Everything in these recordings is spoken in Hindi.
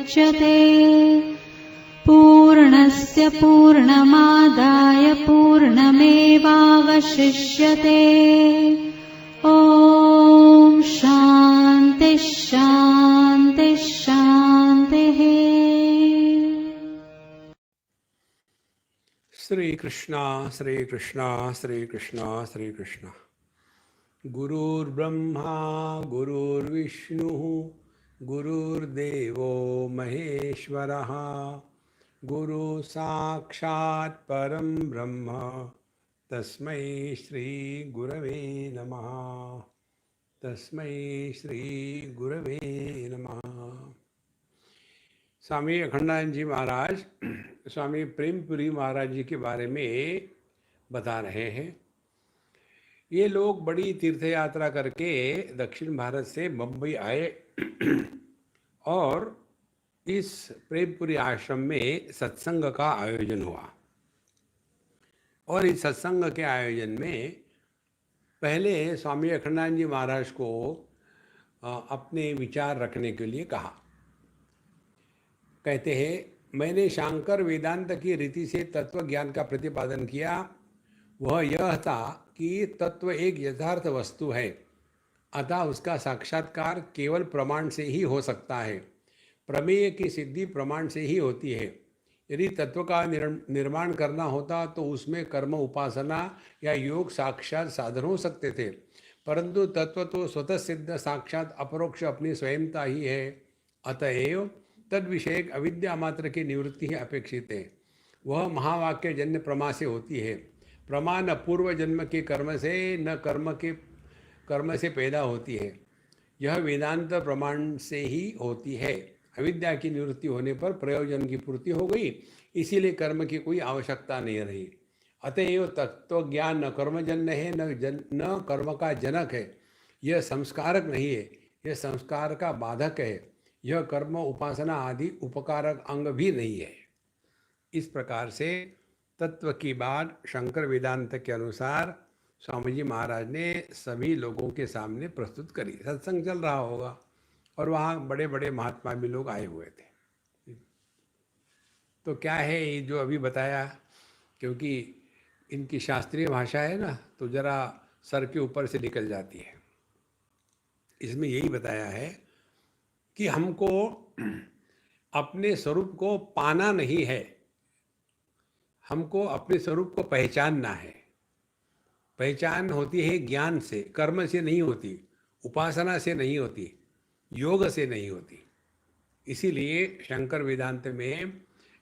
मुच्यते। पूर्णस्य पूर्णमादाय पूर्णमेवावशिष्यते। ॐ शान्ति शान्ति शान्तिः। श्री कृष्णा श्री कृष्णा श्री कृष्णा श्री कृष्णा। गुरुर्ब्रह्मा गुरुर्विष्णुः गुरुर्देवो महेश्वरः। गुरु साक्षात् परं ब्रह्म तस्मै श्री गुरवे नमः। तस्मै श्री गुरवे नमः। स्वामी अखंडानंद जी महाराज स्वामी प्रेमपुरी महाराज जी के बारे में बता रहे हैं। ये लोग बड़ी तीर्थ यात्रा करके दक्षिण भारत से बम्बई आए और इस प्रेमपुरी आश्रम में सत्संग का आयोजन हुआ। और इस सत्संग के आयोजन में पहले स्वामी अखंडानंद जी महाराज को अपने विचार रखने के लिए कहा। कहते हैं, मैंने शांकर वेदांत की रीति से तत्व ज्ञान का प्रतिपादन किया। वह यह था कि तत्व एक यथार्थ वस्तु है, अतः उसका साक्षात्कार केवल प्रमाण से ही हो सकता है। प्रमेय की सिद्धि प्रमाण से ही होती है। यदि तत्व का निर्माण करना होता तो उसमें कर्म, उपासना या योग साक्षात साधन हो सकते थे, परंतु तत्व तो स्वतः सिद्ध साक्षात अपरोक्ष अपनी स्वयंता ही है। अतएव तद विषयक अविद्या मात्र की निवृत्ति ही अपेक्षित है। वह महावाक्य जन्य प्रमा से होती है। प्रमा न पूर्व जन्म के कर्म से न कर्म से पैदा होती है। यह वेदांत प्रमाण से ही होती है। अविद्या की निवृत्ति होने पर प्रयोजन की पूर्ति हो गई, इसीलिए कर्म की कोई आवश्यकता नहीं रही। अतएव तत्व ज्ञान न कर्मजन्य है न कर्म का जनक है। यह संस्कारक नहीं है, यह संस्कार का बाधक है। यह कर्म, उपासना आदि उपकारक अंग भी नहीं है। इस प्रकार से तत्व की बात शंकर वेदांत के अनुसार स्वामी जी महाराज ने सभी लोगों के सामने प्रस्तुत करी। सत्संग चल रहा होगा और वहाँ बड़े बड़े महात्मा भी लोग आए हुए थे। तो क्या है ये जो अभी बताया, क्योंकि इनकी शास्त्रीय भाषा है ना, तो जरा सर के ऊपर से निकल जाती है। इसमें यही बताया है कि हमको अपने स्वरूप को पाना नहीं है, हमको अपने स्वरूप को पहचानना है। पहचान होती है ज्ञान से, कर्म से नहीं होती, उपासना से नहीं होती, योग से नहीं होती। इसीलिए शंकर वेदांत में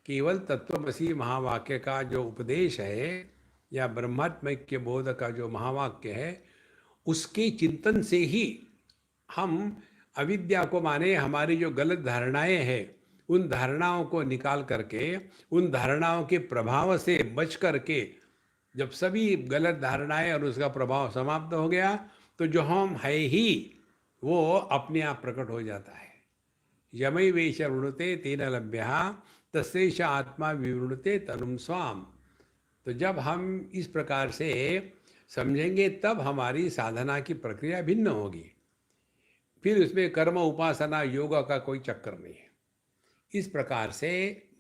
केवल तत्वमसी महावाक्य का जो उपदेश है या ब्रह्मात्मैक्य बोध का जो महावाक्य है, उसके चिंतन से ही हम अविद्या को, माने हमारी जो गलत धारणाएं हैं, उन धारणाओं को निकाल करके, उन धारणाओं के प्रभाव से बच करके, जब सभी गलत धारणाएं और उसका प्रभाव समाप्त हो गया तो जो हम है ही वो अपने आप प्रकट हो जाता है। यमई वेश वृणुते तेन लभ्य तस्यैष आत्मा विवृणुते तनुम स्वाम। तो जब हम इस प्रकार से समझेंगे तब हमारी साधना की प्रक्रिया भिन्न होगी। फिर उसमें कर्म, उपासना, योग का कोई चक्कर नहीं है। इस प्रकार से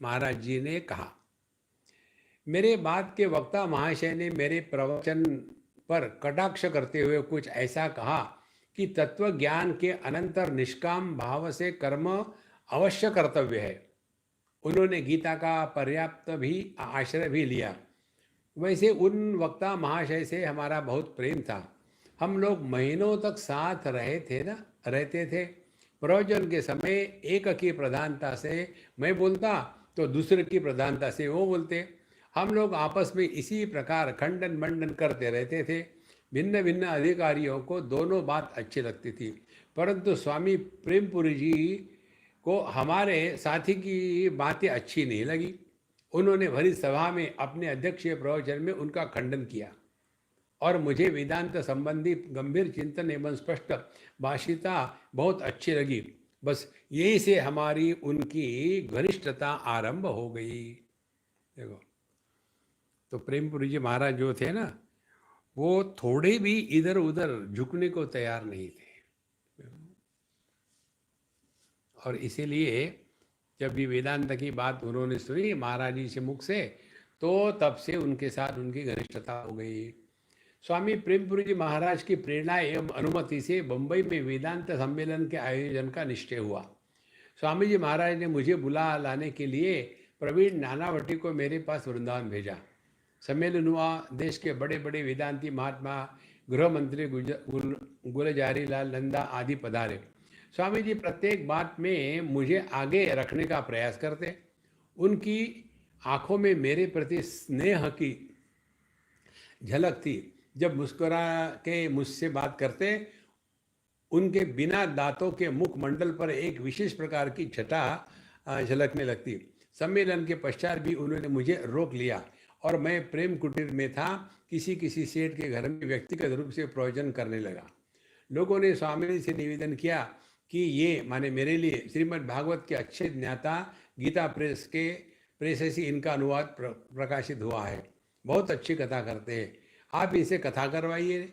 महाराज जी ने कहा। मेरे बाद के वक्ता महाशय ने मेरे प्रवचन पर कटाक्ष करते हुए कुछ ऐसा कहा कि तत्व ज्ञान के अनंतर निष्काम भाव से कर्म अवश्य कर्तव्य है। उन्होंने गीता का पर्याप्त भी आश्रय भी लिया। वैसे उन वक्ता महाशय से हमारा बहुत प्रेम था। हम लोग महीनों तक साथ रहते थे। प्रवचन के समय एक की प्रधानता से मैं बोलता तो दूसरे की प्रधानता से वो बोलते। हम लोग आपस में इसी प्रकार खंडन मंडन करते रहते थे। भिन्न भिन्न अधिकारियों को दोनों बात अच्छी लगती थी, परंतु स्वामी प्रेमपुरी जी को हमारे साथी की बातें अच्छी नहीं लगी। उन्होंने भरी सभा में अपने अध्यक्षीय प्रवचन में उनका खंडन किया और मुझे वेदांत संबंधी गंभीर चिंतन एवं स्पष्ट भाषिता बहुत अच्छी लगी। बस यही से हमारी उनकी घनिष्ठता आरंभ हो गई। देखो, तो प्रेमपुरी जी महाराज जो थे ना, वो थोड़े भी इधर उधर झुकने को तैयार नहीं थे। और इसीलिए जब भी वेदांत की बात उन्होंने सुनी महाराज जी से मुख से, तो तब से उनके साथ उनकी घनिष्ठता हो गई। स्वामी प्रेमपुरी जी महाराज की प्रेरणा एवं अनुमति से बंबई में वेदांत सम्मेलन के आयोजन का निश्चय हुआ। स्वामी जी महाराज ने मुझे बुला लाने के लिए प्रवीण नानावटी को मेरे पास वृंदावन भेजा। सम्मेलन हुआ। देश के बड़े बड़े वेदांती महात्मा, गृह मंत्री गुलजारी लाल नंदा आदि पधारे। स्वामी जी प्रत्येक बात में मुझे आगे रखने का प्रयास करते। उनकी आंखों में मेरे प्रति स्नेह की झलक थी। जब मुस्कुरा के मुझसे बात करते, उनके बिना दांतों के मुखमंडल पर एक विशेष प्रकार की छटा झलकने लगती। सम्मेलन के पश्चात भी उन्होंने मुझे रोक लिया और मैं प्रेम कुटीर में था, किसी सेठ के घर में व्यक्तिगत रूप से प्रवचन करने लगा। लोगों ने स्वामी जी से निवेदन किया कि ये माने मेरे लिए श्रीमद् भागवत के अच्छे ज्ञाता गीता प्रेस से इनका अनुवाद प्रकाशित हुआ है, बहुत अच्छी कथा करते हैं, आप इनसे कथा करवाइए।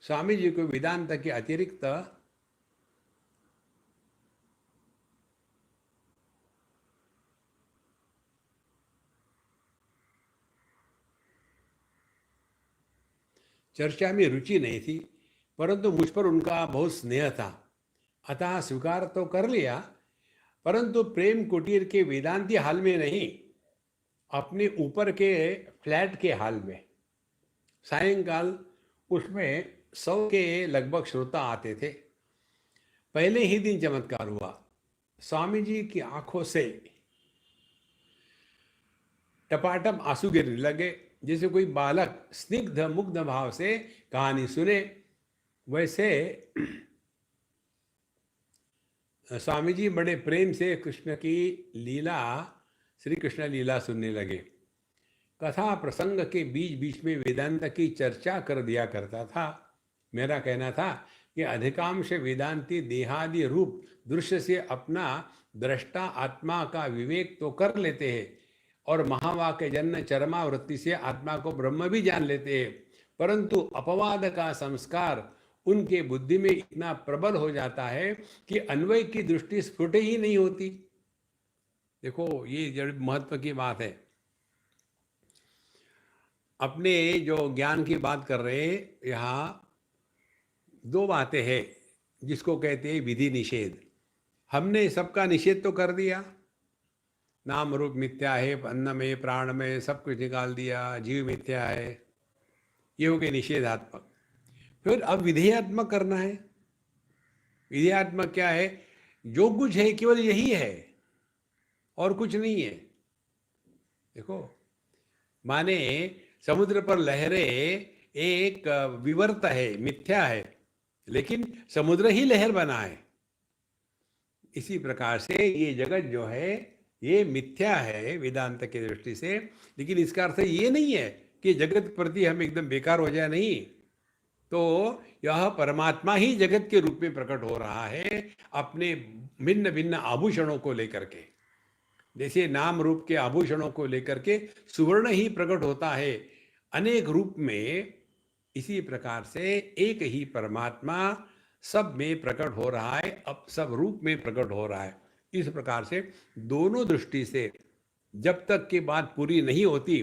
स्वामी जी को वेदांत के अतिरिक्त चर्चा में रुचि नहीं थी, परंतु मुझ पर उनका बहुत स्नेह था, अतः स्वीकार तो कर लिया, परंतु प्रेम कुटीर के वेदांती हाल में नहीं, अपने ऊपर के फ्लैट के हाल में। सायंकाल उसमें 100 के लगभग श्रोता आते थे। पहले ही दिन चमत्कार हुआ। स्वामी जी की आंखों से टपाटप आंसू गिरने लगे, जैसे कोई बालक स्निग्ध मुग्ध भाव से कहानी सुने। वैसे स्वामी जी बड़े प्रेम से कृष्ण की लीला, श्री कृष्ण लीला सुनने लगे। कथा प्रसंग के बीच बीच में वेदांत की चर्चा कर दिया करता था। मेरा कहना था कि अधिकांश वेदांती देहादि रूप दृश्य से अपना दृष्टा आत्मा का विवेक तो कर लेते हैं और महावाक्य जन्य चरमावृत्ति से आत्मा को ब्रह्म भी जान लेते हैं, परंतु अपवाद का संस्कार उनके बुद्धि में इतना प्रबल हो जाता है कि अन्वय की दृष्टि स्फुट ही नहीं होती। देखो, ये महत्व की बात है। अपने जो ज्ञान की बात कर रहे हैं, यहाँ 2 बातें हैं जिसको कहते हैं विधि निषेध। हमने सबका निषेध तो कर दिया, नाम रूप मिथ्या है, अन्न में प्राण में सब कुछ निकाल दिया, जीव मिथ्या है, ये हो गए निषेधात्मक। फिर अब विधेयात्मक करना है। विधेयात्मक क्या है? जो कुछ है केवल यही है और कुछ नहीं है। देखो, माने समुद्र पर लहरें एक विवर्त है, मिथ्या है, लेकिन समुद्र ही लहर बना है। इसी प्रकार से ये जगत जो है ये मिथ्या है वेदांत की दृष्टि से, लेकिन इसका अर्थ ये नहीं है कि जगत प्रति हम एकदम बेकार हो जाए, नहीं। तो यह परमात्मा ही जगत के रूप में प्रकट हो रहा है अपने भिन्न भिन्न आभूषणों को लेकर के। जैसे नाम रूप के आभूषणों को लेकर के सुवर्ण ही प्रकट होता है अनेक रूप में, इसी प्रकार से एक ही परमात्मा सब में प्रकट हो रहा है, अब सब रूप में प्रकट हो रहा है। इस प्रकार से दोनों दृष्टि से जब तक की बात पूरी नहीं होती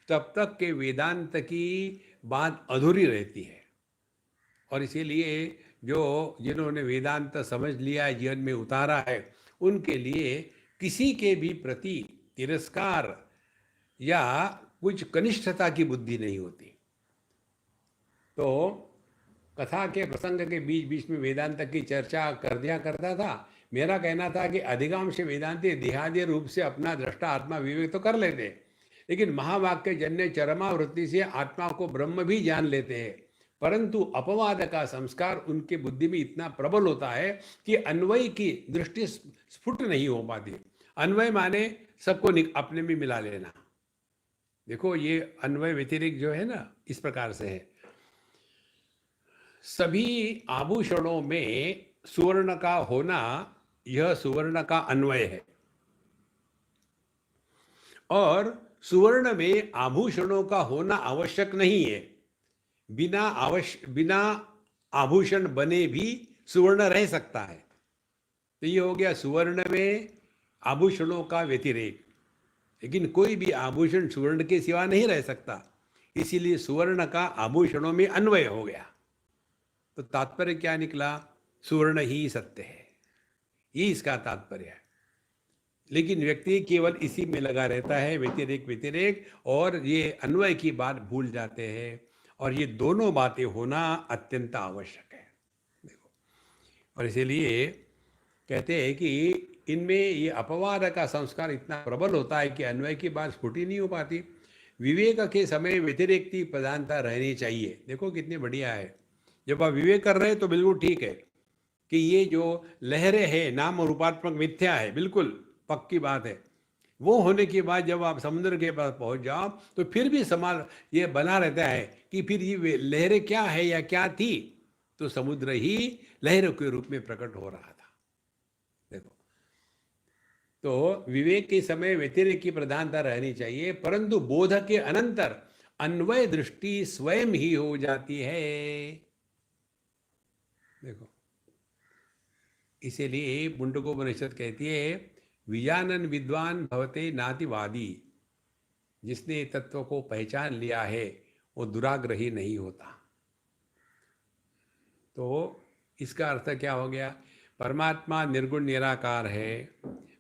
तब तक के वेदांत की बात अधूरी रहती है। और इसीलिए जिन्होंने वेदांत समझ लिया है, जीवन में उतारा है, उनके लिए किसी के भी प्रति तिरस्कार या कुछ कनिष्ठता की बुद्धि नहीं होती। तो कथा के प्रसंग के बीच बीच में वेदांत की चर्चा कर दिया करता था। मेरा कहना था कि अधिकांश वेदांती देहादि रूप से अपना दृष्टा आत्मा विवेक तो कर लेते, लेकिन महावाक्य जन्य चरमावृत्ति से आत्मा को ब्रह्म भी जान लेते हैं, परंतु अपवाद का संस्कार उनके बुद्धि में इतना प्रबल होता है कि अन्वय की दृष्टि स्फुट नहीं हो पाती। अन्वय माने सबको अपने में मिला लेना। देखो, ये अन्वय व्यतिरिक्त जो है ना, इस प्रकार से है। सभी आभूषणों में सुवर्ण का होना, यह सुवर्ण का अन्वय है, और सुवर्ण में आभूषणों का होना आवश्यक नहीं है। बिना आभूषण बने भी सुवर्ण रह सकता है। तो ये हो गया सुवर्ण में आभूषणों का व्यतिरेक। लेकिन कोई भी आभूषण सुवर्ण के सिवा नहीं रह सकता, इसीलिए सुवर्ण का आभूषणों में अन्वय हो गया। तो तात्पर्य क्या निकला? सुवर्ण ही सत्य है, ये इसका तात्पर्य है। लेकिन व्यक्ति केवल इसी में लगा रहता है, व्यतिरेक व्यतिरेक, और ये अन्वय की बात भूल जाते हैं। और ये दोनों बातें होना अत्यंत आवश्यक है। देखो, और इसीलिए कहते हैं कि इनमें ये अपवाद का संस्कार इतना प्रबल होता है कि अन्वय की बात स्फुट ही नहीं हो पाती। विवेक के समय व्यतिरेक की प्रधानता रहनी चाहिए। देखो कितनी बढ़िया है, जब आप विवेक कर रहे हैं तो बिल्कुल ठीक है कि ये जो लहरें हैं नाम और रूपात्मक मिथ्या है, बिल्कुल पक्की बात है। वो होने के बाद जब आप समुद्र के पास पहुंच जाओ तो फिर भी सवाल ये बना रहता है कि फिर ये लहरें क्या है या क्या थी? तो समुद्र ही लहरों के रूप में प्रकट हो रहा था। देखो, तो विवेक के समय व्यतिरेक की प्रधानता रहनी चाहिए, परंतु बोध के अनंतर अन्वय दृष्टि स्वयं ही हो जाती है। देखो, इसीलिए मुंडकोपनिषद कहती है, विजानन विद्वान भवते नातिवादी। जिसने तत्व को पहचान लिया है वो दुराग्रही नहीं होता। तो इसका अर्थ क्या हो गया? परमात्मा निर्गुण निराकार है,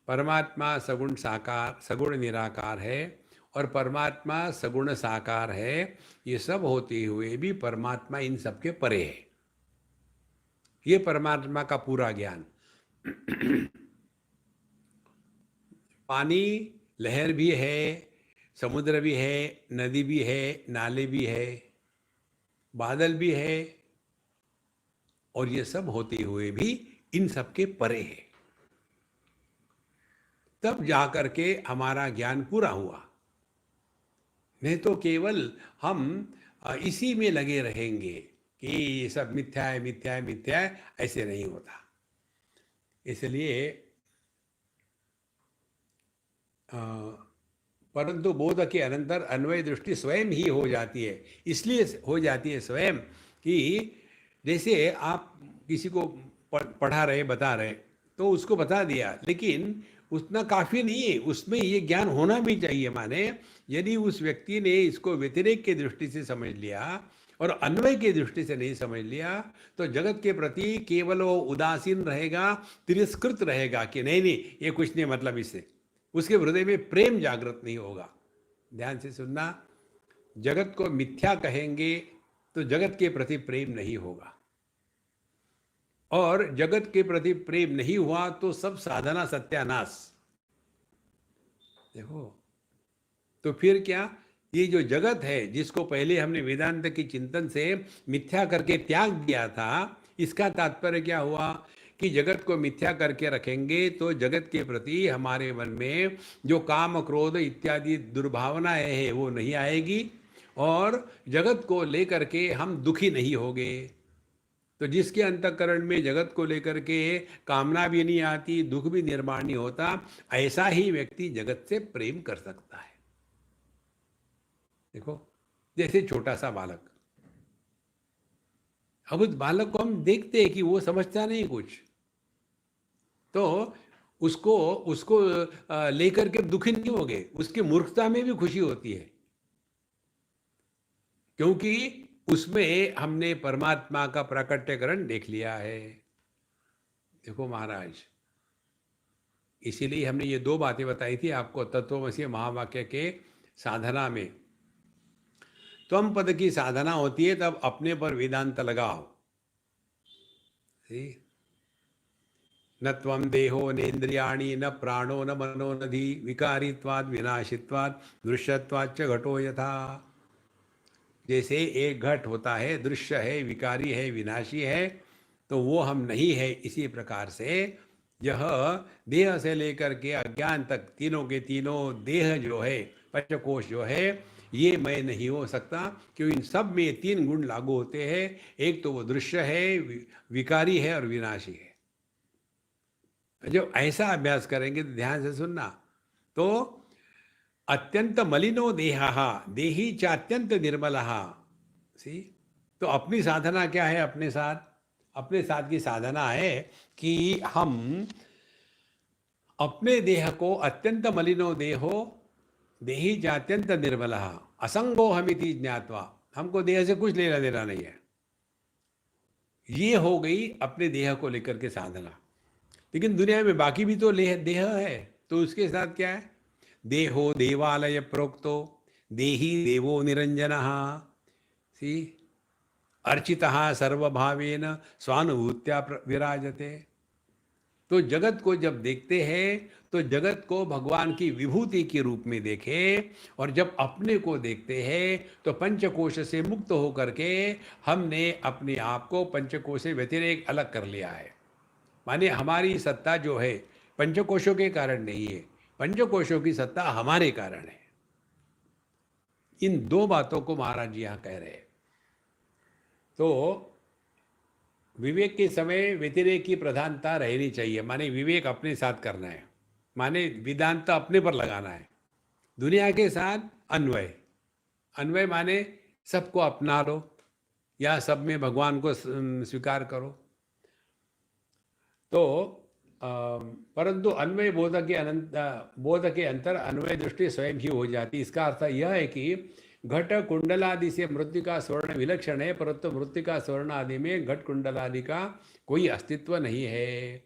परमात्मा सगुण साकार सगुण निराकार है, और परमात्मा सगुण साकार है। ये सब होते हुए भी परमात्मा इन सबके परे है। ये परमात्मा का पूरा ज्ञान। पानी लहर भी है, समुद्र भी है, नदी भी है, नाले भी है, बादल भी है, और ये सब होते हुए भी इन सबके परे है। तब जाकर के हमारा ज्ञान पूरा हुआ। नहीं तो केवल हम इसी में लगे रहेंगे कि ये सब मिथ्या है मिथ्या है मिथ्या है, ऐसे नहीं होता। इसलिए परंतु बोध के अनंतर अन्वय दृष्टि स्वयं ही हो जाती है। इसलिए हो जाती है स्वयं कि जैसे आप किसी को पढ़ा रहे बता रहे तो उसको बता दिया, लेकिन उतना काफ़ी नहीं है, उसमें ये ज्ञान होना भी चाहिए। माने यदि उस व्यक्ति ने इसको व्यतिरेक की दृष्टि से समझ लिया और अन्वय की दृष्टि से नहीं समझ लिया तो जगत के प्रति केवल वो उदासीन रहेगा, तिरस्कृत रहेगा कि नहीं नहीं ये कुछ नहीं, मतलब इससे उसके हृदय में प्रेम जागृत नहीं होगा। ध्यान से सुनना, जगत को मिथ्या कहेंगे तो जगत के प्रति प्रेम नहीं होगा, और जगत के प्रति प्रेम नहीं हुआ तो सब साधना सत्यानाश। देखो, तो फिर क्या, ये जो जगत है जिसको पहले हमने वेदांत के चिंतन से मिथ्या करके त्याग दिया था, इसका तात्पर्य क्या हुआ कि जगत को मिथ्या करके रखेंगे तो जगत के प्रति हमारे मन में जो काम क्रोध इत्यादि दुर्भावनाएं हैं वो नहीं आएगी, और जगत को लेकर के हम दुखी नहीं होंगे। तो जिसके अंतःकरण में जगत को लेकर के कामना भी नहीं आती, दुख भी निर्माण नहीं होता, ऐसा ही व्यक्ति जगत से प्रेम कर सकता है। देखो, जैसे छोटा सा बालक, अब उस बालक को हम देखते हैं कि वो समझता नहीं कुछ, तो उसको उसको लेकर के दुखी नहीं हो गए, उसकी मूर्खता में भी खुशी होती है, क्योंकि उसमें हमने परमात्मा का प्रकटीकरण देख लिया है। देखो महाराज, इसीलिए हमने ये दो बातें बताई थी आपको तत्वमसि महावाक्य के साधना में। त्वम पद की साधना होती है तब अपने पर वेदांत लगाओ। न त्वम देहो नेन्द्रियाणि न प्राणो न मनो न धी विकारित्वाद विनाशित्वाद दृश्यत्वाच्च घटो यथा। जैसे एक घट होता है, दृश्य है, विकारी है, विनाशी है, तो वो हम नहीं है। इसी प्रकार से यह देह से लेकर के अज्ञान तक तीनों के तीनों देह जो है, पंचकोश जो है, ये मैं नहीं हो सकता, क्योंकि इन सब में तीन गुण लागू होते हैं। एक तो वो दृश्य है, विकारी है और विनाशी है। जब ऐसा अभ्यास करेंगे तो ध्यान से सुनना, तो अत्यंत मलिनो देहा देही च अत्यंत निर्मलः। सी, तो अपनी साधना क्या है? अपने साथ की साधना है कि हम अपने देह को अत्यंत मलिनो देहो देही जात्यंत निर्मल असंगो हमिति ज्ञात्वा, हमको देह से कुछ लेना देना नहीं है। ये हो गई अपने देह को लेकर के साधना। लेकिन दुनिया में बाकी भी तो देह है, तो उसके साथ क्या है? देहो देवालय प्रोक्तो देही देवो निरंजन सी अर्चितः सर्वभावेन स्वानुभूत्या विराजते। तो जगत को जब देखते हैं तो जगत को भगवान की विभूति के रूप में देखें, और जब अपने को देखते हैं तो पंचकोश से मुक्त होकर के हमने अपने आप को पंचकोश से व्यतिरेक अलग कर लिया है। माने हमारी सत्ता जो है पंचकोशों के कारण नहीं है, पंचकोशों की सत्ता हमारे कारण है। इन दो बातों को महाराज जी यहाँ कह रहे हैं। तो विवेक के समय व्यतिरेक की प्रधानता रहनी चाहिए। माने विवेक अपने साथ करना है, माने वेदांत अपने पर लगाना है। दुनिया के साथ अन्वय, अन्वय माने सबको अपना लो या सब में भगवान को स्वीकार करो। तो परंतु अन्वय बोध के अंतर अन्वय दृष्टि स्वयं ही हो जाती। इसका अर्थ यह है कि घट कुंडलादि से मृत्तिका स्वर्ण विलक्षण है, परंतु मृत्तिका स्वर्ण आदि में घट कुंडलादि का कोई अस्तित्व नहीं है।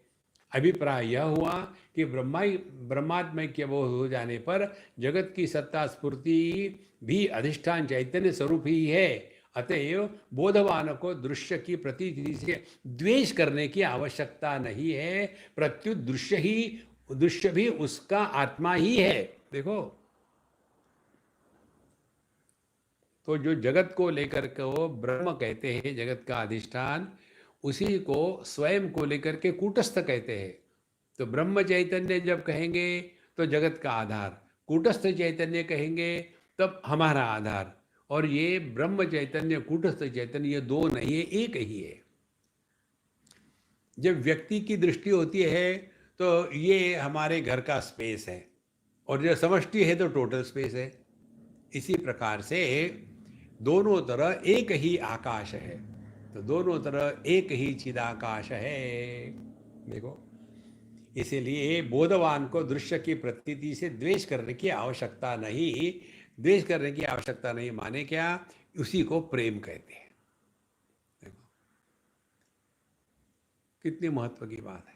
अभिप्राय यह हुआ कि ब्रह्मात्मैक्य बोध हो जाने पर जगत की सत्ता स्फूर्ति भी अधिष्ठान चैतन्य स्वरूप ही है। अतएव बोधवान को दृश्य की प्रतीति से द्वेष करने की आवश्यकता नहीं है, प्रत्युत दृश्य भी उसका आत्मा ही है। देखो, तो जो जगत को लेकर के वो ब्रह्म कहते हैं, जगत का अधिष्ठान, उसी को स्वयं को लेकर के कूटस्थ कहते हैं। तो ब्रह्म चैतन्य जब कहेंगे तो जगत का आधार, कूटस्थ चैतन्य कहेंगे तब हमारा आधार। और ये ब्रह्म चैतन्य कूटस्थ चैतन्य ये दो नहीं है, एक ही है। जब व्यक्ति की दृष्टि होती है तो ये हमारे घर का स्पेस है, और जब समष्टि है तो टोटल स्पेस है। इसी प्रकार से दोनों तरह एक ही आकाश है, तो दोनों तरह एक ही चिदाकाश है। देखो, इसीलिए बोधवान को दृश्य की प्रतीति से द्वेष करने की आवश्यकता नहीं। द्वेष करने की आवश्यकता नहीं माने क्या? उसी को प्रेम कहते हैं। देखो कितनी महत्व की बात है।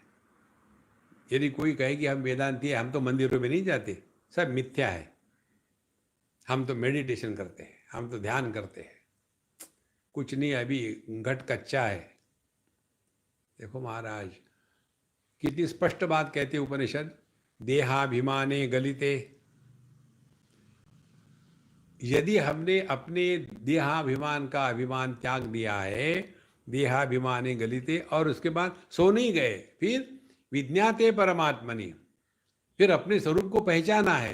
यदि कोई कहे कि हम वेदांती हैं, हम तो मंदिरों में नहीं जाते, सब मिथ्या है। हम तो मेडिटेशन करते हैं, हम तो ध्यान करते हैं, कुछ नहीं, अभी घट कच्चा है। देखो महाराज कितनी स्पष्ट बात कहते उपनिषद, देहाभिमाने गलिते। यदि हमने अपने देहाभिमान का अभिमान त्याग दिया है, देहाभिमाने गलिते, और उसके बाद सो नहीं गए, फिर विज्ञाते परमात्मनि, फिर अपने स्वरूप को पहचाना है।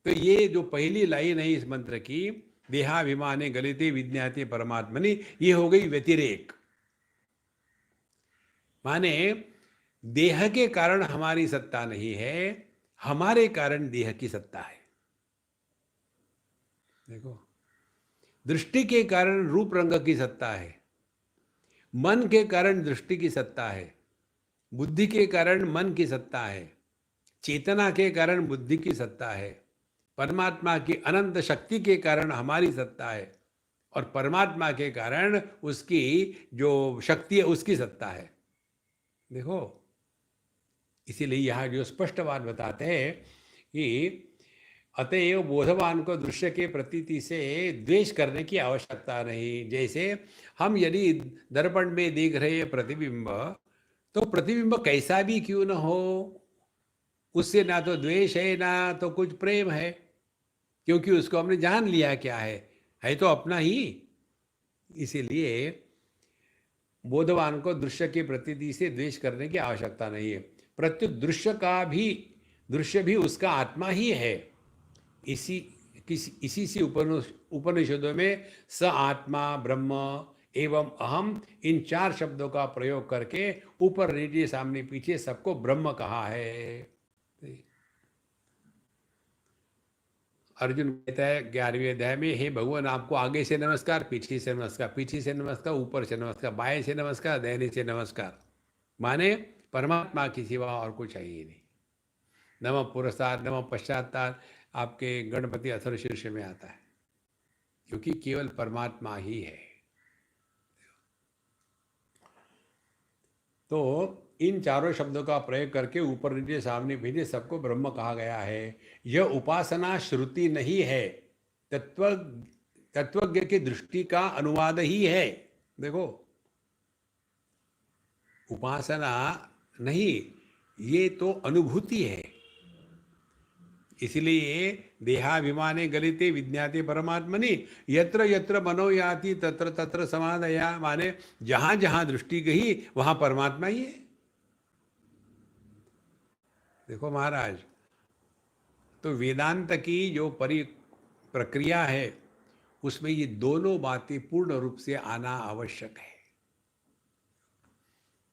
तो ये जो पहली लाइन है इस मंत्र की, देहाभिमाने गलिते विज्ञाते परमात्मनि, ये हो गई व्यतिरेक। माने देह के कारण हमारी सत्ता नहीं है, हमारे कारण देह की सत्ता है। देखो, दृष्टि के कारण रूप रंग की सत्ता है, मन के कारण दृष्टि की सत्ता है, बुद्धि के कारण मन की सत्ता है, चेतना के कारण बुद्धि की सत्ता है, परमात्मा की अनंत शक्ति के कारण हमारी सत्ता है, और परमात्मा के कारण उसकी जो शक्ति है उसकी सत्ता है। देखो, इसीलिए यहाँ जो स्पष्ट बात बताते हैं कि अतएव बोधवान को दृश्य के प्रतीति से द्वेष करने की आवश्यकता नहीं। जैसे हम यदि दर्पण में देख रहे हैं प्रतिबिंब, तो प्रतिबिंब कैसा भी क्यों न हो, उससे ना तो द्वेष है ना तो कुछ प्रेम है, क्योंकि उसको हमने जान लिया क्या है तो अपना ही। इसीलिए बोधवान को दृश्य की प्रतीति से द्वेष करने की आवश्यकता नहीं है, प्रत्युत दृश्य भी उसका आत्मा ही है। इसी से उपनिषदों में स आत्मा ब्रह्म एवं अहम, इन चार शब्दों का प्रयोग करके ऊपर नीचे सामने पीछे सबको ब्रह्म कहा है। अर्जुन कहता है 11वें अध्याय में, हे भगवान आपको आगे से नमस्कार, पीछे से नमस्कार, पीछे से नमस्कार, ऊपर से नमस्कार, बाएं से नमस्कार, दाहिने से नमस्कार। माने परमात्मा की सिवा और कुछ है ही नहीं। नमः पुरस्ताद नमः पश्चाताद आपके गणपति अथर्वशीर्ष में आता है, क्योंकि केवल परमात्मा ही है। तो इन चारों शब्दों का प्रयोग करके ऊपर नीचे सामने पीछे सबको ब्रह्म कहा गया है। यह उपासना श्रुति नहीं है, तत्वज्ञ की दृष्टि का अनुवाद ही है। देखो, उपासना नहीं, ये तो अनुभूति है। इसलिए देहाभिमाने गलिते विज्ञाते परमात्मनि यत्र यत्र मनो याति तत्र तत्र समाधया, माने जहां जहां दृष्टि गई वहां परमात्मा ही है। देखो महाराज, तो वेदांत की जो प्रक्रिया है उसमें ये दोनों बातें पूर्ण रूप से आना आवश्यक है,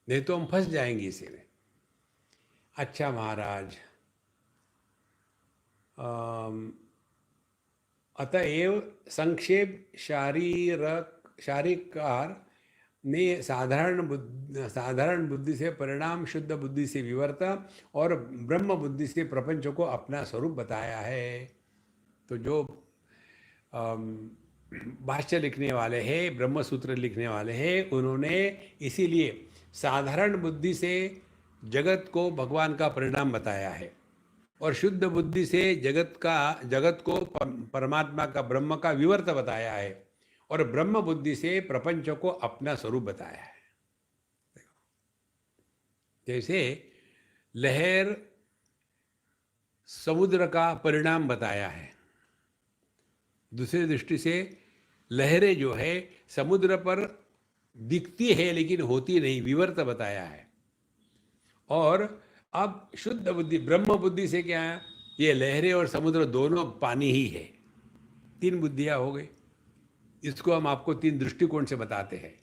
नहीं तो हम फंस जाएंगे इसी में। अच्छा महाराज, अतएव संक्षेप शारीरकार ने साधारण बुद्धि से परिणाम, शुद्ध बुद्धि से विवर्त और ब्रह्म बुद्धि से प्रपंच को अपना स्वरूप बताया है। तो जो भाष्य लिखने वाले हैं, ब्रह्म सूत्र लिखने वाले हैं, उन्होंने इसीलिए साधारण बुद्धि से जगत को भगवान का परिणाम बताया है और शुद्ध बुद्धि से जगत को परमात्मा का, ब्रह्म का विवर्त बताया है और ब्रह्म बुद्धि से प्रपंच को अपना स्वरूप बताया है। जैसे लहर समुद्र का परिणाम बताया है, दूसरी दृष्टि से लहरें जो है समुद्र पर दिखती है लेकिन होती नहीं, विवर्त बताया है। और अब शुद्ध बुद्धि, ब्रह्म बुद्धि से क्या है, ये लहरें और समुद्र दोनों पानी ही है। तीन बुद्धियां हो गई। इसको हम आपको तीन दृष्टिकोण से बताते हैं।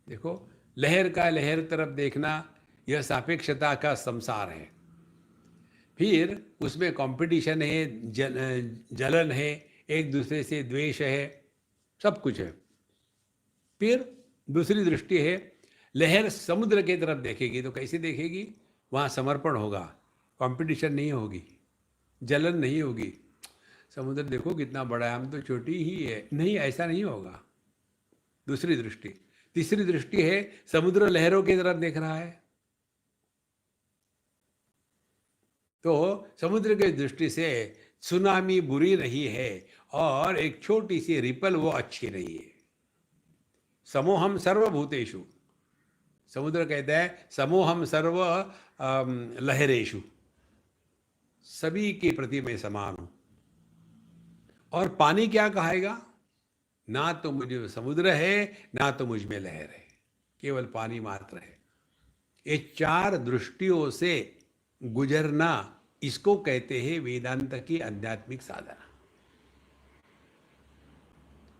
देखो, लहर का लहर तरफ देखना, यह सापेक्षता का संसार है। फिर उसमें कंपटीशन है, जलन है, एक दूसरे से द्वेष है, सब कुछ है। फिर दूसरी दृष्टि है, लहर समुद्र की तरफ देखेगी तो कैसे देखेगी, वहाँ समर्पण होगा, कंपटीशन नहीं होगी, जलन नहीं होगी। समुद्र देखो कितना बड़ा है, हम तो छोटी ही है, नहीं, ऐसा नहीं होगा। दूसरी दृष्टि। तीसरी दृष्टि है, समुद्र लहरों की तरफ देख रहा है, तो समुद्र की दृष्टि से सुनामी बुरी नहीं है और एक छोटी सी रिपल वो अच्छी नहीं है। समोहम सर्वभूतेषु, समुद्र कहता है समोहम सर्व लहरेषु, सभी के प्रति मैं समान हूं। और पानी क्या कहेगा, ना तो मुझे समुद्र है ना तो मुझ में लहर है, केवल पानी मात्र है। ये चार दृष्टियों से गुजरना, इसको कहते हैं वेदांत की आध्यात्मिक साधना।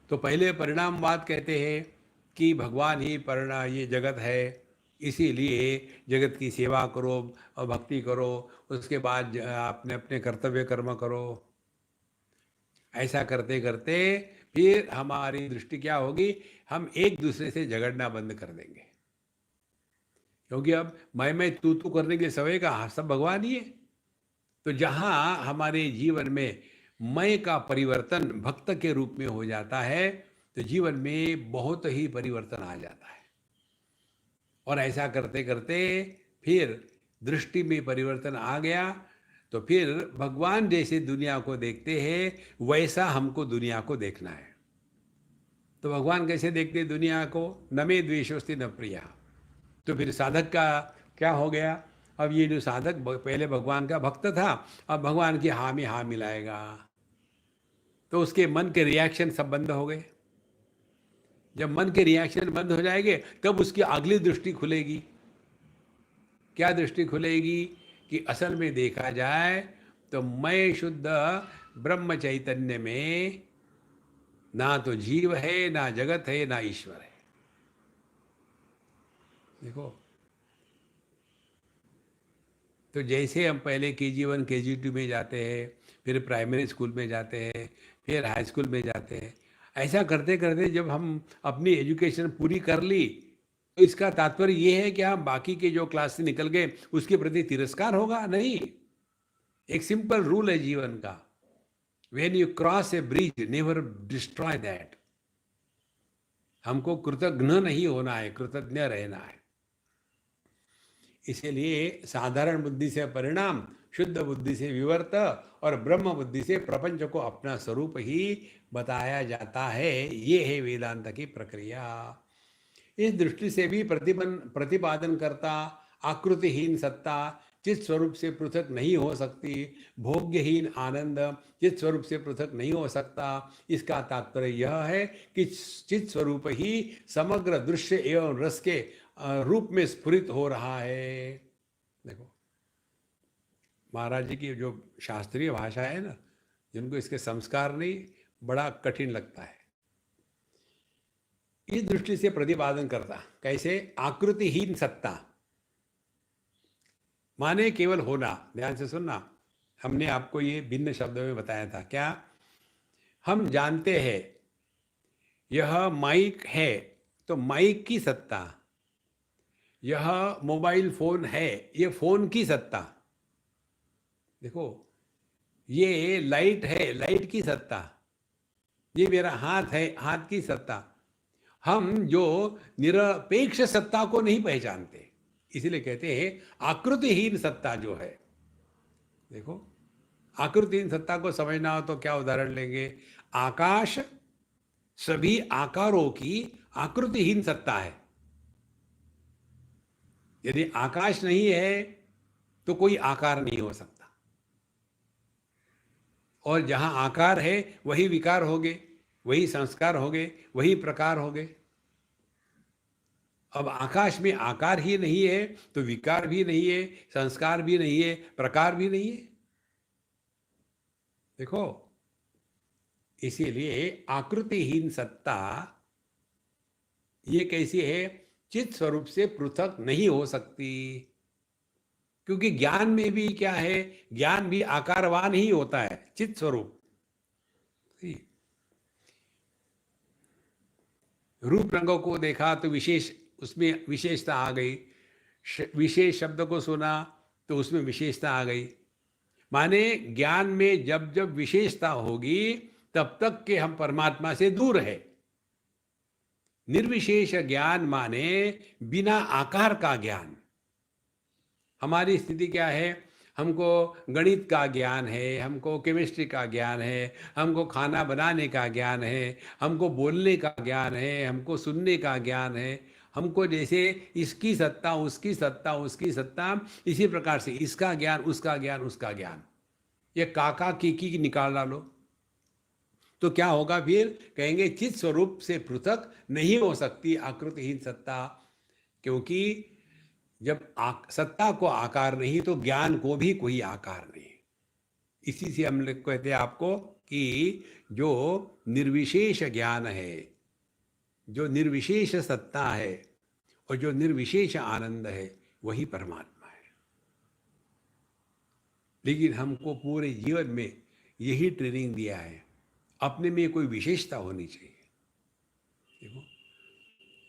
तो पहले परिणामवाद कहते हैं कि भगवान ही ये जगत है, इसीलिए जगत की सेवा करो और भक्ति करो, उसके बाद अपने अपने कर्तव्य कर्म करो। ऐसा करते करते फिर हमारी दृष्टि क्या होगी, हम एक दूसरे से झगड़ना बंद कर देंगे, क्योंकि अब मैं तू करने के लिए समय का सब भगवान ही है। तो जहाँ हमारे जीवन में मैं का परिवर्तन भक्त के रूप में हो जाता है, तो जीवन में बहुत ही परिवर्तन आ जाता है। और ऐसा करते करते फिर दृष्टि में परिवर्तन आ गया, तो फिर भगवान जैसे दुनिया को देखते हैं वैसा हमको दुनिया को देखना है। तो भगवान कैसे देखते दुनिया को, न मे द्वेषोस्ति न प्रिया। तो फिर साधक का क्या हो गया, अब ये जो साधक पहले भगवान का भक्त था, अब भगवान की हाँ में हाँ मिलाएगा, तो उसके मन के रिएक्शन सब बंद हो गए। जब मन के रिएक्शन बंद हो जाएंगे तब उसकी अगली दृष्टि खुलेगी। क्या दृष्टि खुलेगी कि असल में देखा जाए तो मैं शुद्ध ब्रह्म चैतन्य में ना तो जीव है, ना जगत है, ना ईश्वर है। देखो, तो जैसे हम पहले KG1 KG2 में जाते हैं, फिर प्राइमरी स्कूल में जाते हैं, फिर हाई स्कूल में जाते हैं, ऐसा करते करते जब हम अपनी एजुकेशन पूरी कर ली तो इसका तात्पर्य ये है कि हम बाकी के जो क्लास से निकल गए उसके प्रति तिरस्कार होगा? नहीं। एक सिंपल रूल है जीवन का, when you cross A bridge never destroy that. हमको कृतज्ञ नहीं होना है, कृतज्ञ रहना है। इसीलिए साधारण बुद्धि से परिणाम, शुद्ध बुद्धि से विवर्त और ब्रह्म बुद्धि से प्रपंच को अपना स्वरूप ही बताया जाता है। ये है वेदांत की प्रक्रिया। इस दृष्टि से भी प्रतिपादन करता आकृतिहीन सत्ता चित स्वरूप से पृथक नहीं हो सकती, भोग्यहीन आनंद चित स्वरूप से पृथक नहीं हो सकता। इसका तात्पर्य यह है कि चित स्वरूप ही समग्र दृश्य एवं रस के रूप में स्फुरित हो रहा है। देखो महाराज जी की जो शास्त्रीय भाषा है ना, जिनको इसके संस्कार नहीं, बड़ा कठिन लगता है। इस दृष्टि से प्रतिपादन करता कैसे? आकृतिहीन सत्ता माने केवल होना। ध्यान से सुनना, हमने आपको ये भिन्न शब्दों में बताया था। क्या? हम जानते हैं यह माइक है तो माइक की सत्ता, यह मोबाइल फोन है ये फोन की सत्ता, देखो ये लाइट है लाइट की सत्ता, ये मेरा हाथ है हाथ की सत्ता। हम जो निरपेक्ष सत्ता को नहीं पहचानते, इसलिए कहते हैं आकृतिहीन सत्ता जो है। देखो आकृतिहीन सत्ता को समझना हो तो क्या उदाहरण लेंगे? आकाश सभी आकारों की आकृतिहीन सत्ता है। यदि आकाश नहीं है तो कोई आकार नहीं हो सकता, और जहां आकार है वही विकार होंगे, वही संस्कार होंगे, वही प्रकार होंगे। अब आकाश में आकार ही नहीं है तो विकार भी नहीं है, संस्कार भी नहीं है, प्रकार भी नहीं है। देखो इसीलिए आकृतिहीन सत्ता ये कैसी है? चित स्वरूप से पृथक नहीं हो सकती, क्योंकि ज्ञान में भी क्या है? ज्ञान भी आकारवान ही होता है, चित स्वरूप। रूप रंगों को देखा तो विशेष, उसमें विशेषता आ गई। विशेष शब्द को सुना तो उसमें विशेषता आ गई। माने ज्ञान में जब जब विशेषता होगी तब तक के हम परमात्मा से दूर है। निर्विशेष ज्ञान माने बिना आकार का ज्ञान। हमारी स्थिति क्या है? हमको गणित का ज्ञान है, हमको केमिस्ट्री का ज्ञान है, हमको खाना बनाने का ज्ञान है, हमको बोलने का ज्ञान है, हमको सुनने का ज्ञान है। हमको जैसे इसकी सत्ता उसकी सत्ता उसकी सत्ता, इसी प्रकार से इसका ज्ञान उसका ज्ञान उसका ज्ञान। ये काका की निकाल डालो तो क्या होगा? फिर कहेंगे चित स्वरूप से पृथक नहीं हो सकती आकृतिहीन सत्ता, क्योंकि जब सत्ता को आकार नहीं तो ज्ञान को भी कोई आकार नहीं। इसी से हम लोग कहते हैं आपको कि जो निर्विशेष ज्ञान है, जो निर्विशेष सत्ता है और जो निर्विशेष आनंद है, वही परमात्मा है। लेकिन हमको पूरे जीवन में यही ट्रेनिंग दिया है, अपने में कोई विशेषता होनी चाहिए। देखो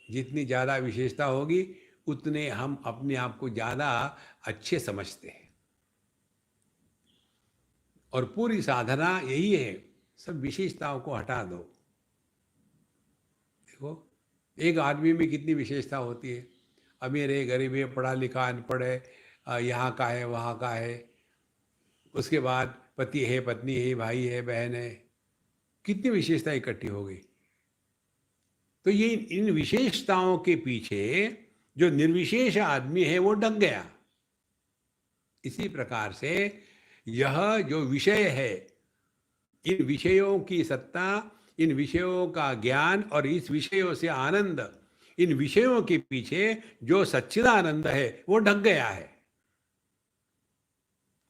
जितनी ज़्यादा विशेषता होगी उतने हम अपने आप को ज़्यादा अच्छे समझते हैं। और पूरी साधना यही है, सब विशेषताओं को हटा दो। देखो एक आदमी में कितनी विशेषता होती है, अमीर है गरीब है, पढ़ा लिखा अनपढ़ है, यहाँ का है वहाँ का है, उसके बाद पति है पत्नी है भाई है बहन है, कितनी विशेषता इकट्ठी हो गई। तो ये इन विशेषताओं के पीछे जो निर्विशेष आदमी है वो डग गया। इसी प्रकार से यह जो विषय है, इन विषयों की सत्ता, इन विषयों का ज्ञान और इस विषयों से आनंद, इन विषयों के पीछे जो सच्चिदानंद है वो ढक गया है।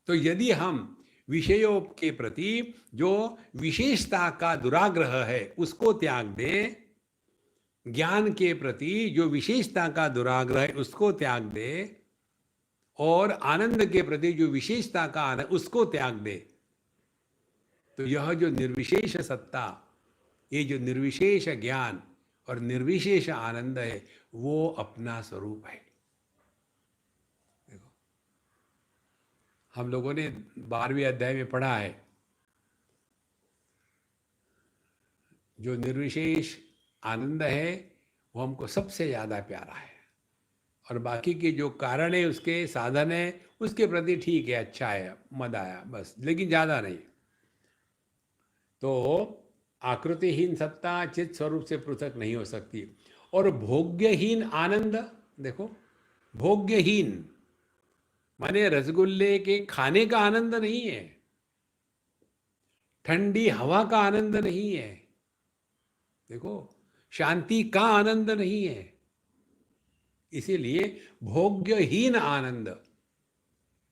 तो यदि हम विषयों के प्रति जो विशेषता का दुराग्रह है उसको त्याग दें, ज्ञान के प्रति जो विशेषता का दुराग्रह है उसको त्याग दे, और आनंद के प्रति जो विशेषता का आनंद उसको त्याग दे, तो यह जो निर्विशेष सत्ता, ये जो निर्विशेष ज्ञान और निर्विशेष आनंद है वो अपना स्वरूप है। देखो, हम लोगों ने 12वें अध्याय में पढ़ा है, जो निर्विशेष आनंद है वो हमको सबसे ज़्यादा प्यारा है, और बाकी के जो कारण है, उसके साधन है, उसके प्रति ठीक है, अच्छा है, मद आया बस, लेकिन ज़्यादा नहीं। तो आकृतिहीन सत्ता चित स्वरूप से पृथक नहीं हो सकती। और भोग्यहीन आनंद, देखो, भोग्यहीन माने रसगुल्ले के खाने का आनंद नहीं है, ठंडी हवा का आनंद नहीं है, देखो, शांति का आनंद नहीं है। इसीलिए भोग्यहीन आनंद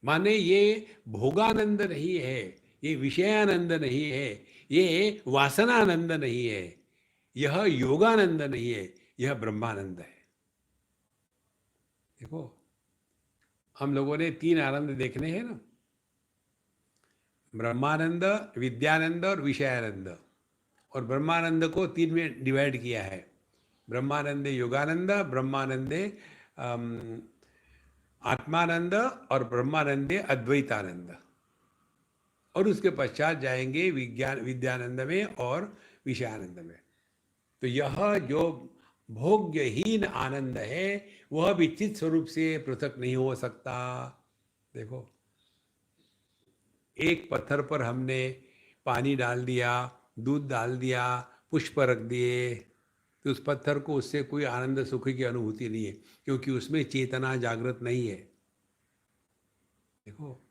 माने ये भोगानंद नहीं है, ये विषयानंद नहीं है, ये वासनानंद नहीं है, यह योगानंद नहीं है, यह ब्रह्मानंद है। देखो, हम लोगों ने 3 आनंद देखने हैं ना, ब्रह्मानंद, विद्यानंद और विषयानंद। और ब्रह्मानंद को 3 में डिवाइड किया है, ब्रह्मानंदे योगानंद, ब्रह्मानंदे आत्मानंद और ब्रह्मानंदे अद्वैतानंद। और उसके पश्चात जाएंगे विद्यानंद में और विषयानंद में। तो यह जो भोग्यहीन आनंद है वह भी चित स्वरूप से पृथक नहीं हो सकता। देखो, एक पत्थर पर हमने पानी डाल दिया, दूध डाल दिया, पुष्प रख दिए, तो उस पत्थर को उससे कोई आनंद सुख की अनुभूति नहीं है, क्योंकि उसमें चेतना जागृत नहीं है। देखो,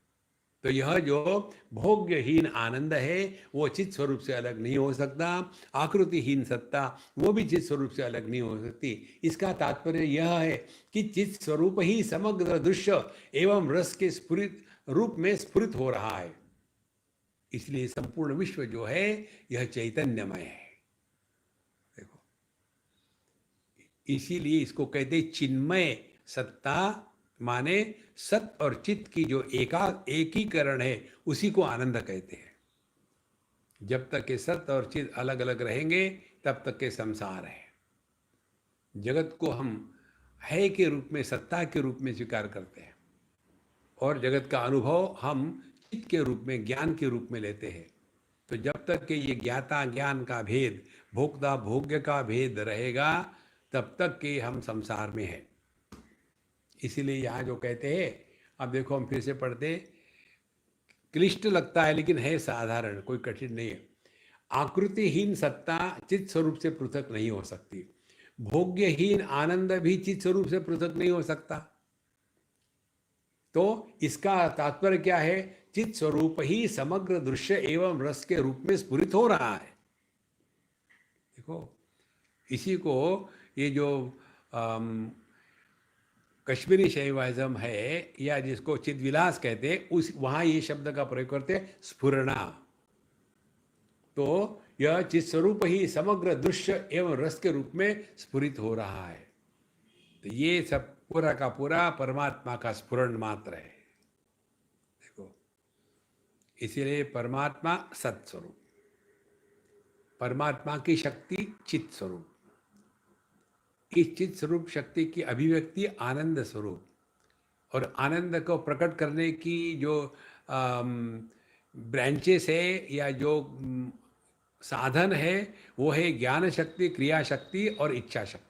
तो यह जो भोग्यहीन आनंद है वो चित स्वरूप से अलग नहीं हो सकता। आकृतिहीन सत्ता वो भी चित स्वरूप से अलग नहीं हो सकती। इसका तात्पर्य यह है कि चित स्वरूप ही समग्र दृश्य एवं रस के स्फुरित रूप में स्फुरित हो रहा है। इसलिए संपूर्ण विश्व जो है यह चैतन्यमय है। देखो, इसीलिए इसको कहते चिन्मय सत्ता, माने सत और चित की जो एकीकरण है उसी को आनंद कहते हैं। जब तक के सत और चित अलग अलग रहेंगे तब तक के संसार है। जगत को हम है के रूप में, सत्ता के रूप में स्वीकार करते हैं, और जगत का अनुभव हम चित के रूप में, ज्ञान के रूप में लेते हैं। तो जब तक के ये ज्ञाता ज्ञान का भेद, भोक्ता भोग्य का भेद रहेगा, तब तक के हम संसार में हैं। इसीलिए यहाँ जो कहते हैं, अब देखो हम फिर से पढ़ते, क्लिष्ट लगता है लेकिन है साधारण, कोई कठिन नहीं है। आकृतिहीन सत्ता चित स्वरूप से पृथक नहीं हो सकती। भोग्यहीन आनंद भी चित स्वरूप से पृथक नहीं हो सकता। तो इसका तात्पर्य क्या है? चित स्वरूप ही समग्र दृश्य एवं रस के रूप में स्फुरित हो रहा है। देखो, इसी को ये जो कश्मीरी शैवाइज्म है, या जिसको चिद्विलास कहते हैं, उस वहाँ ये शब्द का प्रयोग करते हैं, स्फुरना। तो यह चित स्वरूप ही समग्र दृश्य एवं रस के रूप में स्फुरित हो रहा है। तो ये सब पूरा का पूरा परमात्मा का स्फुरण मात्र है। देखो, इसीलिए परमात्मा सत्स्वरूप, परमात्मा की शक्ति चित स्वरूप, इस चित स्वरूप शक्ति की अभिव्यक्ति आनंद स्वरूप, और आनंद को प्रकट करने की जो ब्रांचेस है या जो साधन है वो है ज्ञान शक्ति, क्रिया शक्ति और इच्छा शक्ति।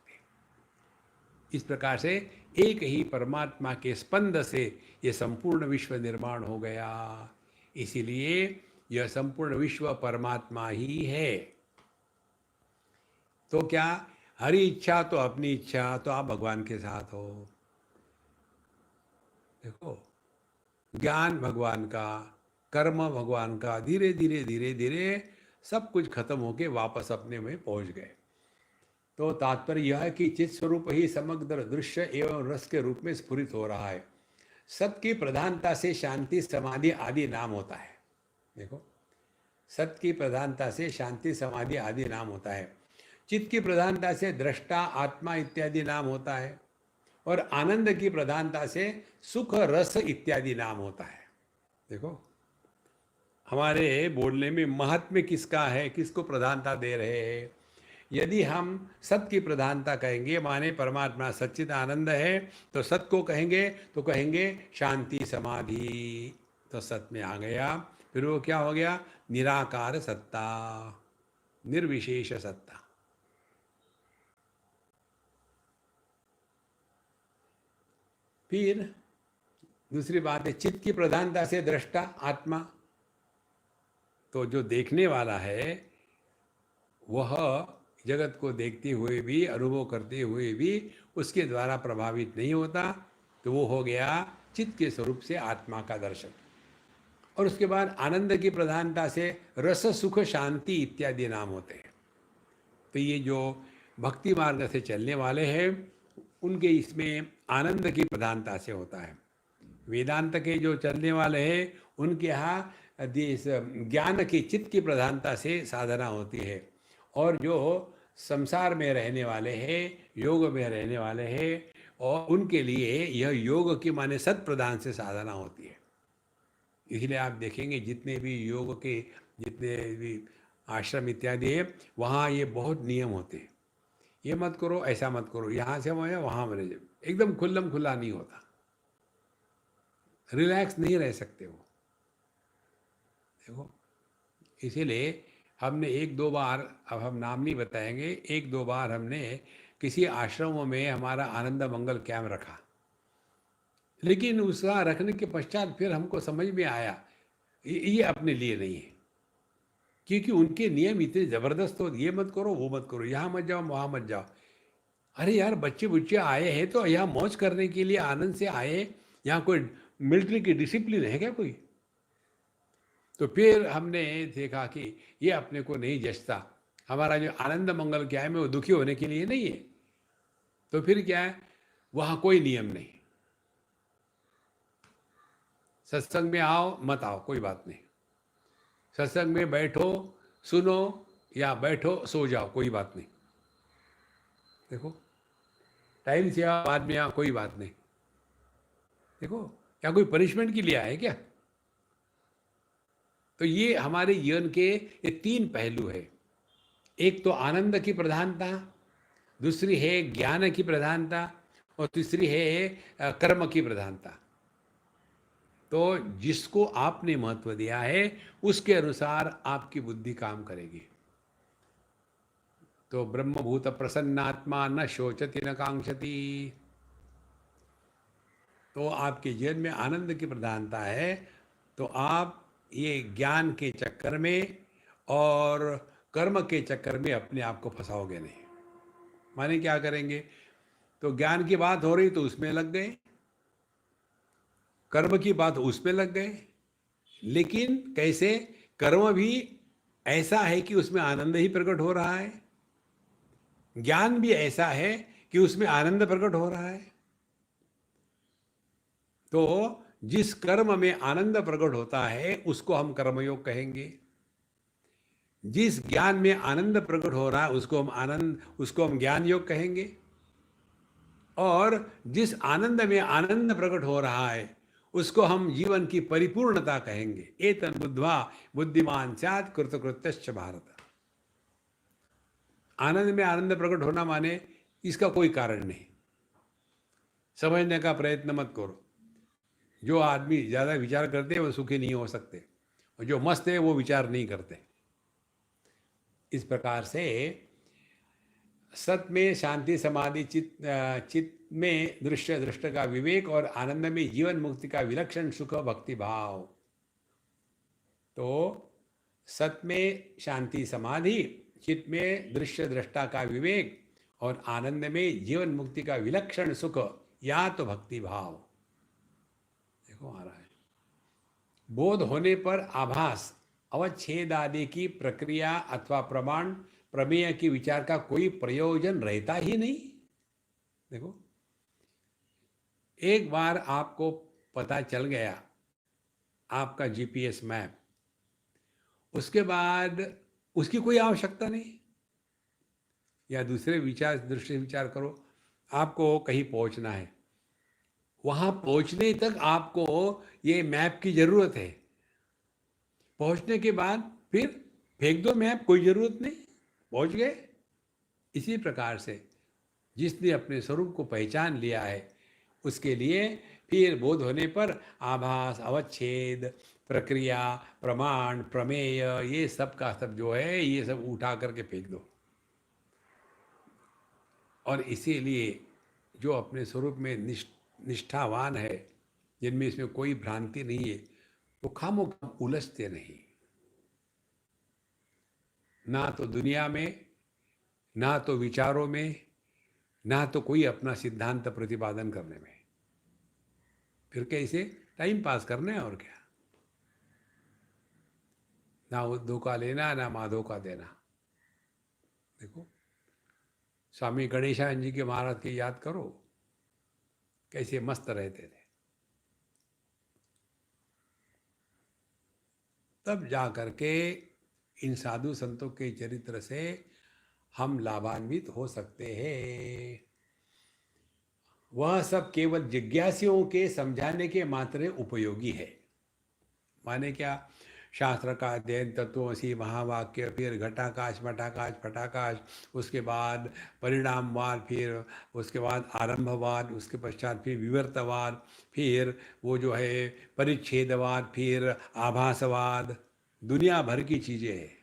इस प्रकार से एक ही परमात्मा के स्पंद से ये संपूर्ण विश्व निर्माण हो गया। इसीलिए यह संपूर्ण विश्व परमात्मा ही है। तो क्या हरी इच्छा तो अपनी इच्छा, तो आप भगवान के साथ हो। देखो, ज्ञान भगवान का, कर्म भगवान का, धीरे धीरे धीरे धीरे सब कुछ खत्म होके वापस अपने में पहुंच गए। तो तात्पर्य यह है कि चित स्वरूप ही समग्र दृश्य एवं रस के रूप में स्फुरित हो रहा है। सत की प्रधानता से शांति, समाधि आदि नाम होता है। देखो, सत की प्रधानता से शांति, समाधि आदि नाम होता है। चित्त की प्रधानता से दृष्टा, आत्मा इत्यादि नाम होता है, और आनंद की प्रधानता से सुख, रस इत्यादि नाम होता है। देखो, हमारे बोलने में महात्म्य किसका है, किसको प्रधानता दे रहे हैं? यदि हम सत की प्रधानता कहेंगे, माने परमात्मा सच्चिद आनंद है, तो सत को कहेंगे तो कहेंगे शांति समाधि, तो सत में आ गया। फिर वो क्या हो गया? निराकार सत्ता, निर्विशेष सत्ता। फिर दूसरी बात है चित्त की प्रधानता से दृष्टा आत्मा, तो जो देखने वाला है वह जगत को देखते हुए भी, अनुभव करते हुए भी उसके द्वारा प्रभावित नहीं होता, तो वो हो गया चित्त के स्वरूप से आत्मा का दर्शन। और उसके बाद आनंद की प्रधानता से रस सुख शांति इत्यादि नाम होते हैं। तो ये जो भक्ति मार्ग से चलने वाले हैं उनके इसमें आनंद की प्रधानता से होता है। वेदांत के जो चलने वाले हैं उनके यहाँ ज्ञान की चित्त की प्रधानता से साधना होती है। और जो संसार में रहने वाले हैं, योग में रहने वाले हैं, और उनके लिए यह योग की माने सत प्रधान से साधना होती है। इसलिए आप देखेंगे जितने भी योग के जितने भी आश्रम इत्यादि है वहाँ ये बहुत नियम होते हैं। ये मत करो, ऐसा मत करो, यहाँ से वहाँ मरे जाओ, एकदम खुल्लम खुल्ला नहीं होता, रिलैक्स नहीं रह सकते वो। देखो इसीलिए हमने एक दो बार, अब हम नाम नहीं बताएंगे, एक दो बार हमने किसी आश्रमों में हमारा आनंद मंगल कैंप रखा, लेकिन उसका रखने के पश्चात फिर हमको समझ में आया ये अपने लिए नहीं है, क्योंकि उनके नियम इतने ज़बरदस्त हो, ये मत करो वो मत करो, यहाँ मत जाओ वहाँ मत जाओ। अरे यार बच्चे बुच्चे आए हैं तो यहाँ मौज करने के लिए आनंद से आए, यहाँ कोई मिलिट्री की डिसिप्लिन है क्या कोई? तो फिर हमने देखा कि ये अपने को नहीं जचता, हमारा जो आनंद मंगल क्या है में वो दुखी होने के लिए नहीं है। तो फिर क्या है, वहाँ कोई नियम नहीं, सत्संग में आओ मत आओ कोई बात नहीं, सत्संग में बैठो सुनो या बैठो सो जाओ कोई बात नहीं, देखो टाइम से आओ बाद में आओ कोई बात नहीं। देखो क्या कोई पनिशमेंट के लिए आए क्या? तो ये हमारे जीवन के ये तीन पहलू है। एक तो आनंद की प्रधानता, दूसरी है ज्ञान की प्रधानता, और तीसरी है कर्म की प्रधानता। तो जिसको आपने महत्व दिया है उसके अनुसार आपकी बुद्धि काम करेगी। तो ब्रह्मभूत प्रसन्नात्मा न शोचति न कांक्षति। तो आपके जीवन में आनंद की प्रधानता है, तो आप ये ज्ञान के चक्कर में और कर्म के चक्कर में अपने आप को फंसाओगे नहीं। माने क्या करेंगे, तो ज्ञान की बात हो रही तो उसमें लग गए, कर्म की बात उसमें लग गए, लेकिन कैसे? कर्म भी ऐसा है कि उसमें आनंद ही प्रकट हो रहा है, ज्ञान भी ऐसा है कि उसमें आनंद प्रकट हो रहा है। तो जिस कर्म में आनंद प्रकट होता है उसको हम कर्मयोग कहेंगे, जिस ज्ञान में आनंद प्रकट हो रहा है उसको हम ज्ञान योग कहेंगे, और जिस आनंद में आनंद प्रकट हो रहा है उसको हम जीवन की परिपूर्णता कहेंगे। एतन बुद्ध्वा बुद्धिमान स्यात् कृतकृत्यश्च भारत। आनंद में आनंद प्रकट होना माने इसका कोई कारण नहीं, समझने का प्रयत्न मत करो। जो आदमी ज़्यादा विचार करते हैं वो सुखी नहीं हो सकते, और जो मस्त है वो विचार नहीं करते। इस प्रकार से सत में शांति समाधि, चित्त में दृश्य दृष्ट का विवेक, और आनंद में जीवन मुक्ति का विलक्षण सुख भक्ति भाव। तो सत में शांति समाधि, चित्त में दृश्य दृष्टा का विवेक, और आनंद में जीवन मुक्ति का विलक्षण सुख या तो भक्ति भाव। देखो आ रहा है, बोध होने पर आभास अवच्छेद आदि की प्रक्रिया अथवा प्रमाण प्रमेय की विचार का कोई प्रयोजन रहता ही नहीं। देखो एक बार आपको पता चल गया आपका जीपीएस मैप, उसके बाद उसकी कोई आवश्यकता नहीं। या दूसरे विचार दृष्टि विचार करो, आपको कहीं पहुंचना है, वहां पहुंचने तक आपको ये मैप की जरूरत है, पहुंचने के बाद फिर फेंक दो मैप, कोई जरूरत नहीं, पहुंच गए। इसी प्रकार से जिसने अपने स्वरूप को पहचान लिया है उसके लिए फिर बोध होने पर आभास, अवच्छेद, प्रक्रिया, प्रमाण, प्रमेय, ये सब का सब जो है ये सब उठा करके फेंक दो। और इसीलिए जो अपने स्वरूप में निष्ठावान है, जिनमें इसमें कोई भ्रांति नहीं है, वो खामोखाम उलझते नहीं, ना तो दुनिया में, ना तो विचारों में, ना तो कोई अपना सिद्धांत प्रतिपादन करने में। फिर कैसे टाइम पास करना है और क्या, ना वो धोखा लेना ना माँ धोखा देना। देखो स्वामी गणेशानंद जी के महाराज की याद करो, कैसे मस्त रहते थे। तब जा करके इन साधु संतों के चरित्र से हम लाभान्वित हो सकते हैं। वह सब केवल जिज्ञासियों के समझाने के मात्र उपयोगी है। माने क्या, शास्त्र का अध्ययन, तत्वमसि महावाक्य, फिर घटाकाश मठाकाश फटाकाश, उसके बाद परिणामवाद, फिर उसके बाद आरंभवाद, उसके पश्चात फिर विवर्तवाद, फिर वो जो है परिच्छेदवाद, फिर आभासवाद, दुनिया भर की चीज़ें हैं।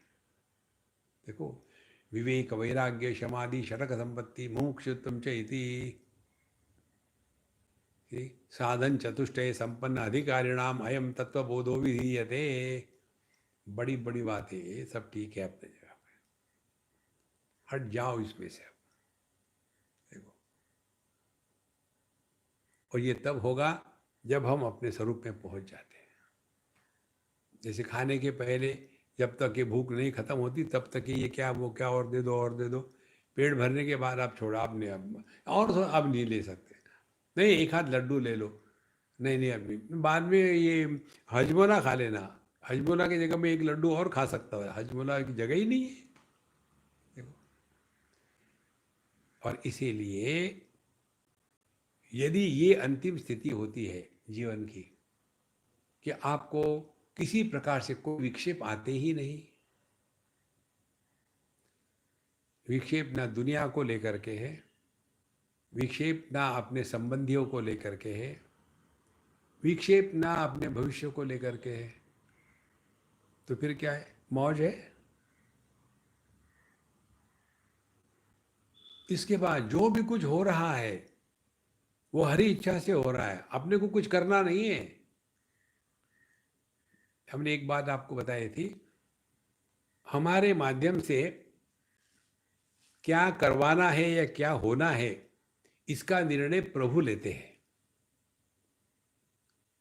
देखो विवेक वैराग्य समाधि षटक संपत्ति मुमुक्षुत्वम च इति साधन चतुष्टय संपन्न अधिकारिणाम अयम तत्वबोधो विधीयते। बड़ी बड़ी बात है ये सब, ठीक है अपने जगह पे, हट जाओ इसमें से। देखो, और ये तब होगा जब हम अपने स्वरूप में पहुंच जाते हैं। जैसे खाने के पहले जब तक ये भूख नहीं खत्म होती तब तक ये क्या वो क्या और दे दो और दे दो। पेट भरने के बाद आप छोड़ा, आपने अब और तो अब नहीं ले सकते, नहीं एक हाथ लड्डू ले लो, नहीं नहीं अभी बाद में ये हजमोला खा लेना, हजमोला की जगह में एक लड्डू और खा सकता है, हजमोला की जगह ही नहीं है। देखो, और इसीलिए यदि ये अंतिम स्थिति होती है जीवन की कि आपको किसी प्रकार से कोई विक्षेप आते ही नहीं, विक्षेप ना दुनिया को लेकर के है, विक्षेप ना अपने संबंधियों को लेकर के है, विक्षेप ना अपने भविष्य को लेकर के है, तो फिर क्या है, मौज है। इसके बाद जो भी कुछ हो रहा है वो हरी इच्छा से हो रहा है, अपने को कुछ करना नहीं है। हमने एक बात आपको बताई थी, हमारे माध्यम से क्या करवाना है या क्या होना है इसका निर्णय प्रभु लेते हैं।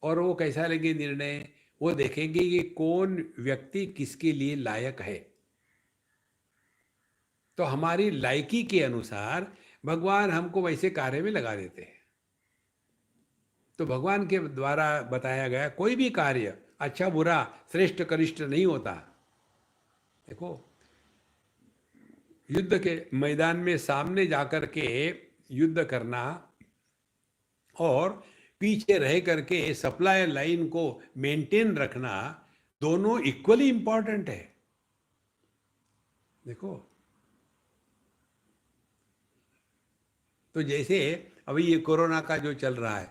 और वो कैसा लगे निर्णय, वो देखेंगे कि कौन व्यक्ति किसके लिए लायक है। तो हमारी लायकी के अनुसार भगवान हमको वैसे कार्य में लगा देते हैं। तो भगवान के द्वारा बताया गया कोई भी कार्य अच्छा बुरा श्रेष्ठ कनिष्ठ नहीं होता। देखो युद्ध के मैदान में सामने जाकर के युद्ध करना और पीछे रह करके सप्लाई लाइन को मेंटेन रखना, दोनों इक्वली इंपॉर्टेंट है। देखो तो जैसे अभी ये कोरोना का जो चल रहा है,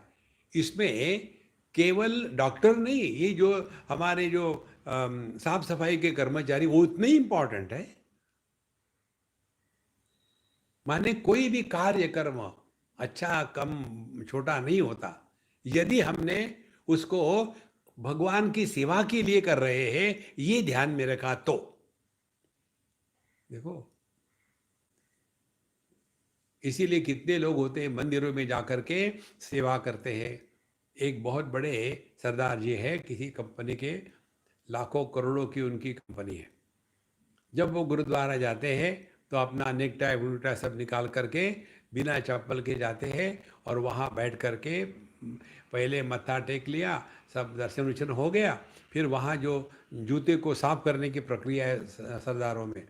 इसमें केवल डॉक्टर नहीं, ये जो हमारे जो साफ सफाई के कर्मचारी वो उतने ही इंपॉर्टेंट है। माने कोई भी कार्य कर्म अच्छा कम छोटा नहीं होता, यदि हमने उसको भगवान की सेवा के लिए कर रहे हैं ये ध्यान में रखा तो। देखो इसीलिए कितने लोग होते हैं मंदिरों में जाकर के सेवा करते हैं। एक बहुत बड़े सरदार जी है, किसी कंपनी के, लाखों करोड़ों की उनकी कंपनी है। जब वो गुरुद्वारा जाते हैं तो अपना नेकटाई वुटाई सब निकाल करके बिना चप्पल के जाते हैं और वहाँ बैठ करके पहले मत्था टेक लिया, सब दर्शन वर्शन हो गया, फिर वहाँ जो जूते को साफ करने की प्रक्रिया है सरदारों में,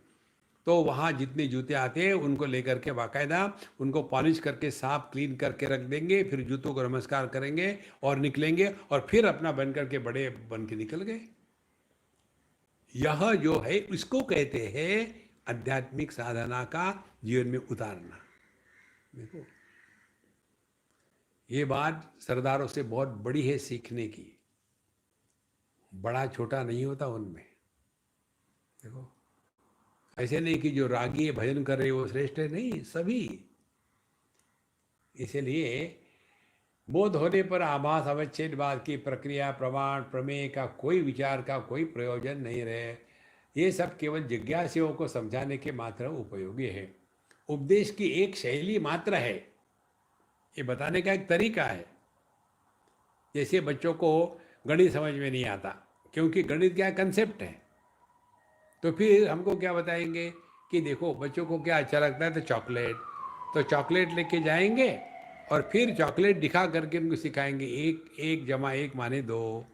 तो वहाँ जितने जूते आते हैं उनको लेकर के बाकायदा उनको पॉलिश करके साफ क्लीन करके रख देंगे, फिर जूतों को नमस्कार करेंगे और निकलेंगे और फिर अपना बन करके बड़े बन के निकल गए। यह जो है इसको कहते हैं आध्यात्मिक साधना का जीवन में उतारना। देखो, ये बात सरदारों से बहुत बड़ी है सीखने की। बड़ा छोटा नहीं होता उनमें। देखो, ऐसे नहीं कि जो रागी भजन कर रहे वो श्रेष्ठ है, नहीं, सभी। इसलिए बोध होने पर आभास अवच्छेदवाद की प्रक्रिया, प्रमाण, प्रमेय का कोई विचार का कोई प्रयोजन नहीं रहे। ये सब केवल जिज्ञासुओं को समझाने के मात्र उपयोगी है। उपदेश की एक शैली मात्र है, ये बताने का एक तरीका है। जैसे बच्चों को गणित समझ में नहीं आता, क्योंकि गणित क्या कंसेप्ट है, तो फिर हमको क्या बताएंगे कि देखो बच्चों को क्या अच्छा लगता है, तो चॉकलेट, तो चॉकलेट लेके जाएंगे और फिर चॉकलेट दिखा करके उनको सिखाएंगे एक एक जमा एक माने दो।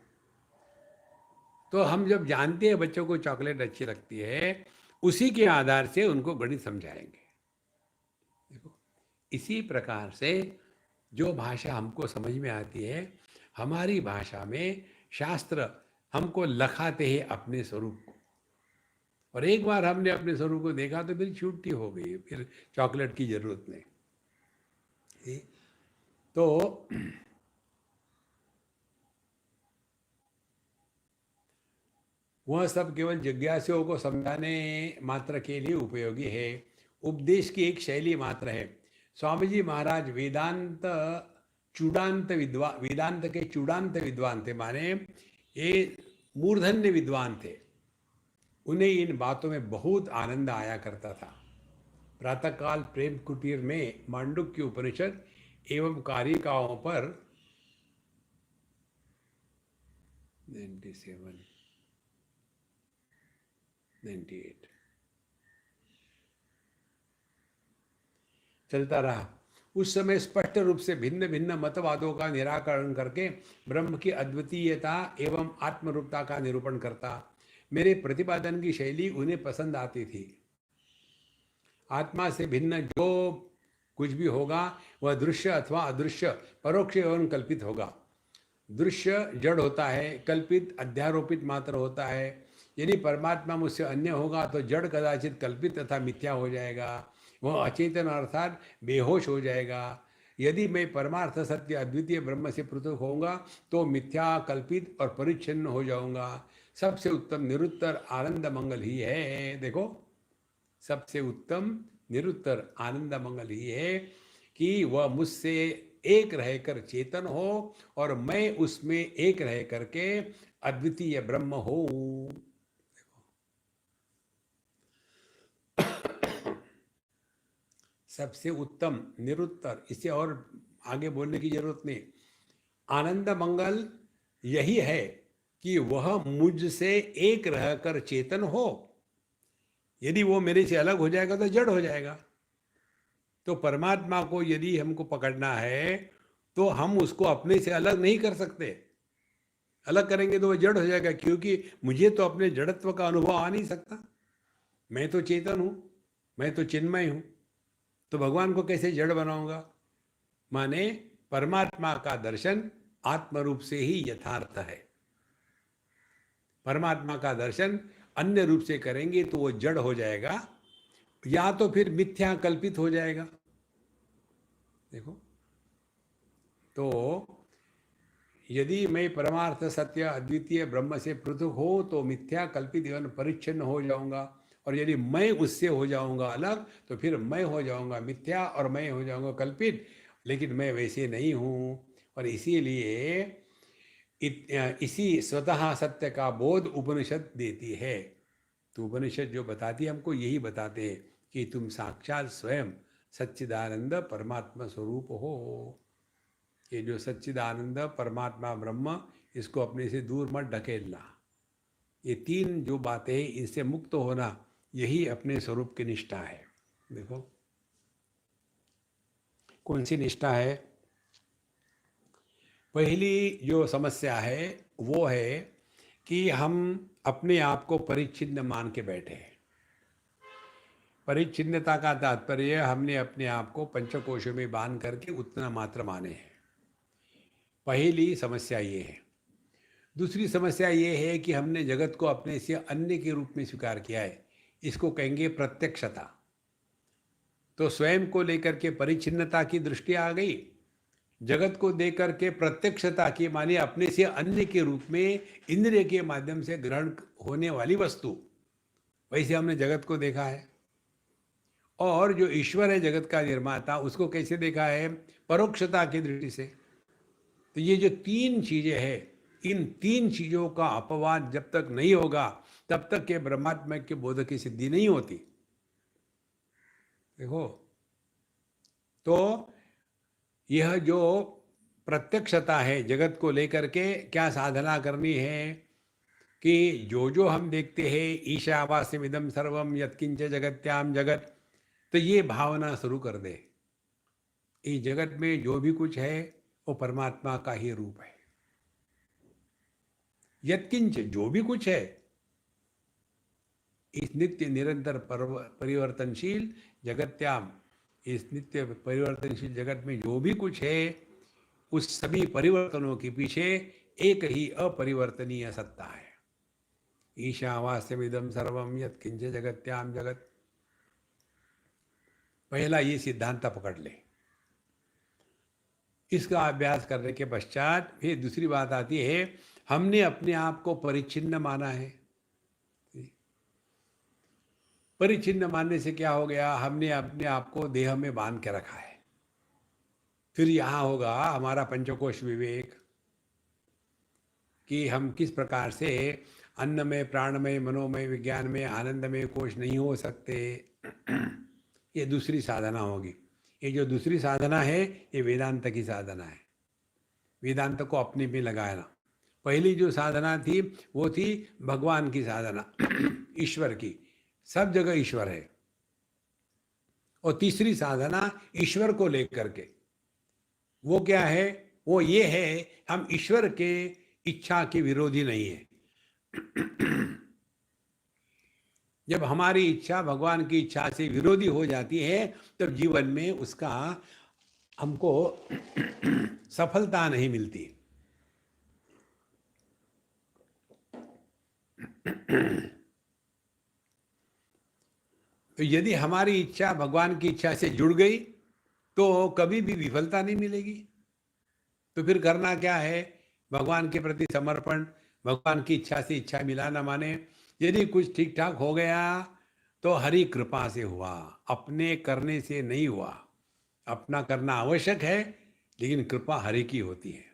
तो हम जब जानते हैं बच्चों को चॉकलेट अच्छी लगती है, उसी के आधार से उनको गणित समझाएंगे। देखो, इसी प्रकार से जो भाषा हमको समझ में आती है, हमारी भाषा में शास्त्र हमको लखाते हैं अपने स्वरूप को, और एक बार हमने अपने स्वरूप को देखा तो फिर छुट्टी हो गई, फिर चॉकलेट की जरूरत नहीं। तो वह सब केवल जिज्ञासुओं को समझाने मात्र के लिए उपयोगी है, उपदेश की एक शैली मात्र है। स्वामी जी महाराज वेदांत वेदांत के चूड़ांत विद्वान थे, माने ये मूर्धन्य विद्वान थे। उन्हें इन बातों में बहुत आनंद आया करता था। प्रातःकाल प्रेम कुटीर में मांडुक्य उपनिषद एवं कारिकाओं पर 97 98 चलता रहा। उस समय स्पष्ट रूप से भिन्न भिन्न मतवादों का निराकरण करके ब्रह्म की अद्वितीयता एवं आत्मरूपता का निरूपण करता। मेरे प्रतिपादन की शैली उन्हें पसंद आती थी। आत्मा से भिन्न जो कुछ भी होगा वह दृश्य अथवा अदृश्य, परोक्ष एवं कल्पित होगा। दृश्य जड़ होता है, कल्पित अध्यारोपित मात्र होता है। यदि परमात्मा मुझसे अन्य होगा तो जड़ कदाचित कल्पित तथा मिथ्या हो जाएगा, वह अचेतन अर्थात बेहोश हो जाएगा। यदि मैं परमार्थ सत्य अद्वितीय ब्रह्म से पृथक होऊंगा तो मिथ्या, कल्पित और परिच्छिन्न हो जाऊंगा। सबसे उत्तम निरुत्तर आनंद मंगल ही है। देखो, सबसे उत्तम निरुत्तर आनंद मंगल ही है कि वह मुझसे एक रहकर चेतन हो और मैं उसमें एक रह करके अद्वितीय ब्रह्म हो। सबसे उत्तम निरुत्तर, इससे और आगे बोलने की जरूरत नहीं। आनंद मंगल यही है कि वह मुझसे एक रहकर चेतन हो। यदि वो मेरे से अलग हो जाएगा तो जड़ हो जाएगा। तो परमात्मा को यदि हमको पकड़ना है तो हम उसको अपने से अलग नहीं कर सकते। अलग करेंगे तो वह जड़ हो जाएगा, क्योंकि मुझे तो अपने जड़त्व का अनुभव आ नहीं सकता। मैं तो चेतन हूँ, मैं तो चिन्मय हूँ, तो भगवान को कैसे जड़ बनाऊंगा। माने परमात्मा का दर्शन आत्मरूप से ही यथार्थ है। परमात्मा का दर्शन अन्य रूप से करेंगे तो वो जड़ हो जाएगा, या तो फिर मिथ्या कल्पित हो जाएगा। देखो, तो यदि मैं परमार्थ सत्य अद्वितीय ब्रह्म से पृथक हो तो मिथ्या कल्पित एवं परिच्छिन्न हो जाऊंगा, और यदि मैं उससे हो जाऊंगा अलग तो फिर मैं हो जाऊंगा मिथ्या और मैं हो जाऊंगा कल्पित। लेकिन मैं वैसे नहीं हूँ, और इसीलिए इसी स्वतः सत्य का बोध उपनिषद देती है। तो उपनिषद जो बताती है हमको यही बताते हैं कि तुम साक्षात स्वयं सच्चिदानंद परमात्मा स्वरूप हो। ये जो सच्चिदानंद परमात्मा ब्रह्म, इसको अपने से दूर मत ढकेलना। ये तीन जो बातें हैं, इनसे मुक्त होना, यही अपने स्वरूप की निष्ठा है। देखो, कौन सी निष्ठा है। पहली जो समस्या है वो है कि हम अपने आप को परिच्छिन्न मान के बैठे हैं। परिच्छिन्नता का तात्पर्य हमने अपने आप को पंचकोशों में बांध करके उतना मात्र माने हैं। पहली समस्या ये है। दूसरी समस्या ये है कि हमने जगत को अपने से अन्य के रूप में स्वीकार किया है। इसको कहेंगे प्रत्यक्षता। तो स्वयं को लेकर के परिच्छिन्नता की दृष्टि आ गई, जगत को देकर के प्रत्यक्षता की माने अपने से अन्य के रूप में इंद्रिय के माध्यम से ग्रहण होने वाली वस्तु, वैसे हमने जगत को देखा है। और जो ईश्वर है जगत का निर्माता, उसको कैसे देखा है? परोक्षता की दृष्टि से। तो ये जो तीन चीजें हैं, इन तीन चीजों का अपवाद जब तक नहीं होगा तब तक के ब्रह्मात्मा के बोध की सिद्धि नहीं होती। देखो, तो यह जो प्रत्यक्षता है जगत को लेकर के, क्या साधना करनी है कि जो जो हम देखते हैं, ईशावास्यमिदं सर्वम यत्किंच जगत्याम जगत, तो ये भावना शुरू कर दे, इस जगत में जो भी कुछ है वो परमात्मा का ही रूप है। यत्किंच, जो भी कुछ है, इस नित्य निरंतर परिवर्तनशील जगत्याम, इस नित्य परिवर्तनशील जगत में जो भी कुछ है, उस सभी परिवर्तनों के पीछे एक ही अपरिवर्तनीय सत्ता है। ईशावास्यमिदं सर्वम यत्किंच जगत्याम जगत। पहला ये सिद्धांत पकड़ ले। इसका अभ्यास करने के पश्चात फिर दूसरी बात आती है, हमने अपने आप को परिच्छिन्न माना है। परिच्छिन्न मानने से क्या हो गया? हमने अपने आप को देह में बांध के रखा है। फिर यहाँ होगा हमारा पंचकोश विवेक कि हम किस प्रकार से अन्नमय, प्राणमय, मनोमय, विज्ञान में, आनंद में कोश नहीं हो सकते। ये दूसरी साधना होगी। ये जो दूसरी साधना है ये वेदांत की साधना है। वेदांत को अपने में लगाना। पहली जो साधना थी वो थी भगवान की साधना, ईश्वर की, सब जगह ईश्वर है। और तीसरी साधना ईश्वर को लेकर के, वो क्या है? वो ये है, हम ईश्वर के इच्छा के विरोधी नहीं है। जब हमारी इच्छा भगवान की इच्छा से विरोधी हो जाती है तब जीवन में उसका हमको सफलता नहीं मिलती। तो यदि हमारी इच्छा भगवान की इच्छा से जुड़ गई तो कभी भी विफलता नहीं मिलेगी। तो फिर करना क्या है? भगवान के प्रति समर्पण, भगवान की इच्छा से इच्छा मिलाना। माने यदि कुछ ठीक ठाक हो गया तो हरि कृपा से हुआ, अपने करने से नहीं हुआ। अपना करना आवश्यक है लेकिन कृपा हरि की होती है।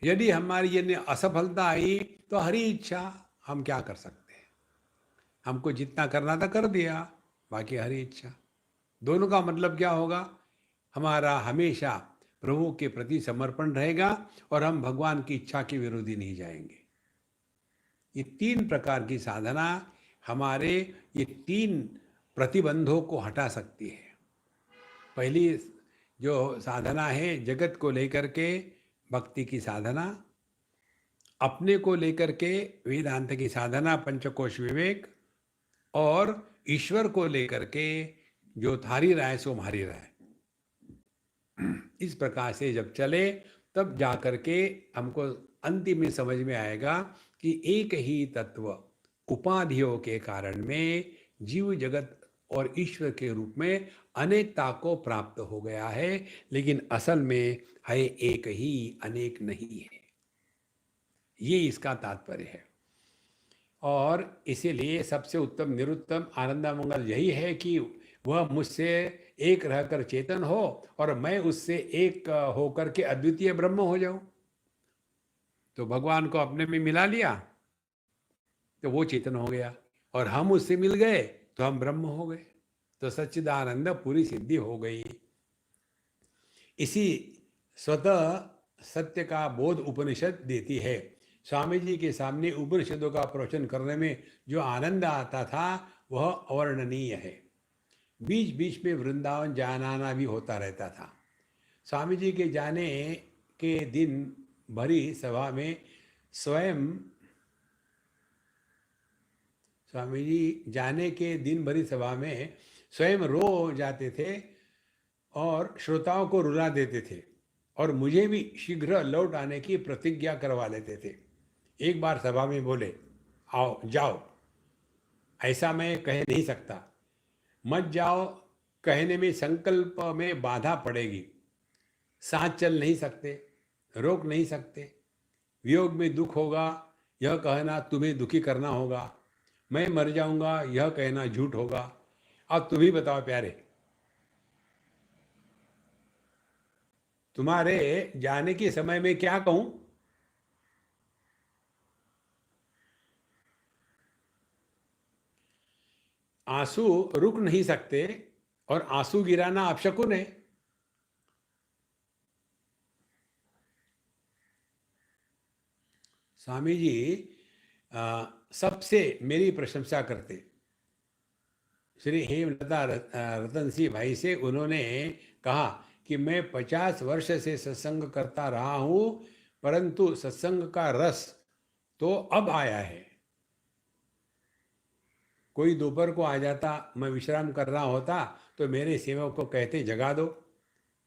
यदि हमारी ये असफलता आई तो हरि इच्छा, हम क्या कर सकते हैं? हमको जितना करना था कर दिया, बाकी हरि इच्छा। दोनों का मतलब क्या होगा? हमारा हमेशा प्रभु के प्रति समर्पण रहेगा और हम भगवान की इच्छा के विरोधी नहीं जाएंगे। ये तीन प्रकार की साधना हमारे ये तीन प्रतिबंधों को हटा सकती है। पहली जो साधना है जगत को लेकर के भक्ति की साधना, अपने को लेकर के वेदांत की साधना पंचकोश विवेक, और ईश्वर को लेकर के जो थारी राय सो मारी राय। इस प्रकार से जब चले तब जाकर के हमको अंतिम में समझ में आएगा कि एक ही तत्व उपाधियों के कारण में जीव जगत और ईश्वर के रूप में अनेकता को प्राप्त हो गया है, लेकिन असल में है एक ही, अनेक नहीं है। ये इसका तात्पर्य है। और इसीलिए सबसे उत्तम निरुत्तम आनंदामंगल यही है कि वह मुझसे एक रहकर चेतन हो और मैं उससे एक होकर के अद्वितीय ब्रह्म हो जाऊं। तो भगवान को अपने में मिला लिया तो वो चेतन हो गया, और हम उससे मिल गए तो हम ब्रह्म हो गए। तो सच्चिदानंद पूरी सिद्धि हो गई। इसी स्वतः सत्य का बोध उपनिषद देती है। स्वामी जी के सामने उपनिषदों का प्रवचन करने में जो आनंद आता था वह अवर्णनीय है। बीच बीच में वृंदावन जाना भी होता रहता था। स्वामी जी के जाने के दिन भरी सभा में स्वयं, स्वामी जी जाने के दिन भरी सभा में स्वयं रो जाते थे और श्रोताओं को रुला देते थे, और मुझे भी शीघ्र लौट आने की प्रतिज्ञा करवा लेते थे। एक बार सभा में बोले, आओ जाओ, ऐसा मैं कह नहीं सकता। मत जाओ कहने में संकल्प में बाधा पड़ेगी। साथ चल नहीं सकते, रोक नहीं सकते। वियोग में दुख होगा, यह कहना तुम्हें दुखी करना होगा। मैं मर जाऊंगा, यह कहना झूठ होगा। अब तुम ही बताओ प्यारे, तुम्हारे जाने के समय में क्या कहूं? आंसू रुक नहीं सकते और आंसू गिराना अपशकुन है। स्वामी जी सबसे मेरी प्रशंसा करते। श्री हेमलता रतन सिंह भाई से उन्होंने कहा कि मैं 50 वर्ष से सत्संग करता रहा हूं, परंतु सत्संग का रस तो अब आया है। कोई दोपहर को आ जाता, मैं विश्राम कर रहा होता तो मेरे सेवक को कहते जगा दो।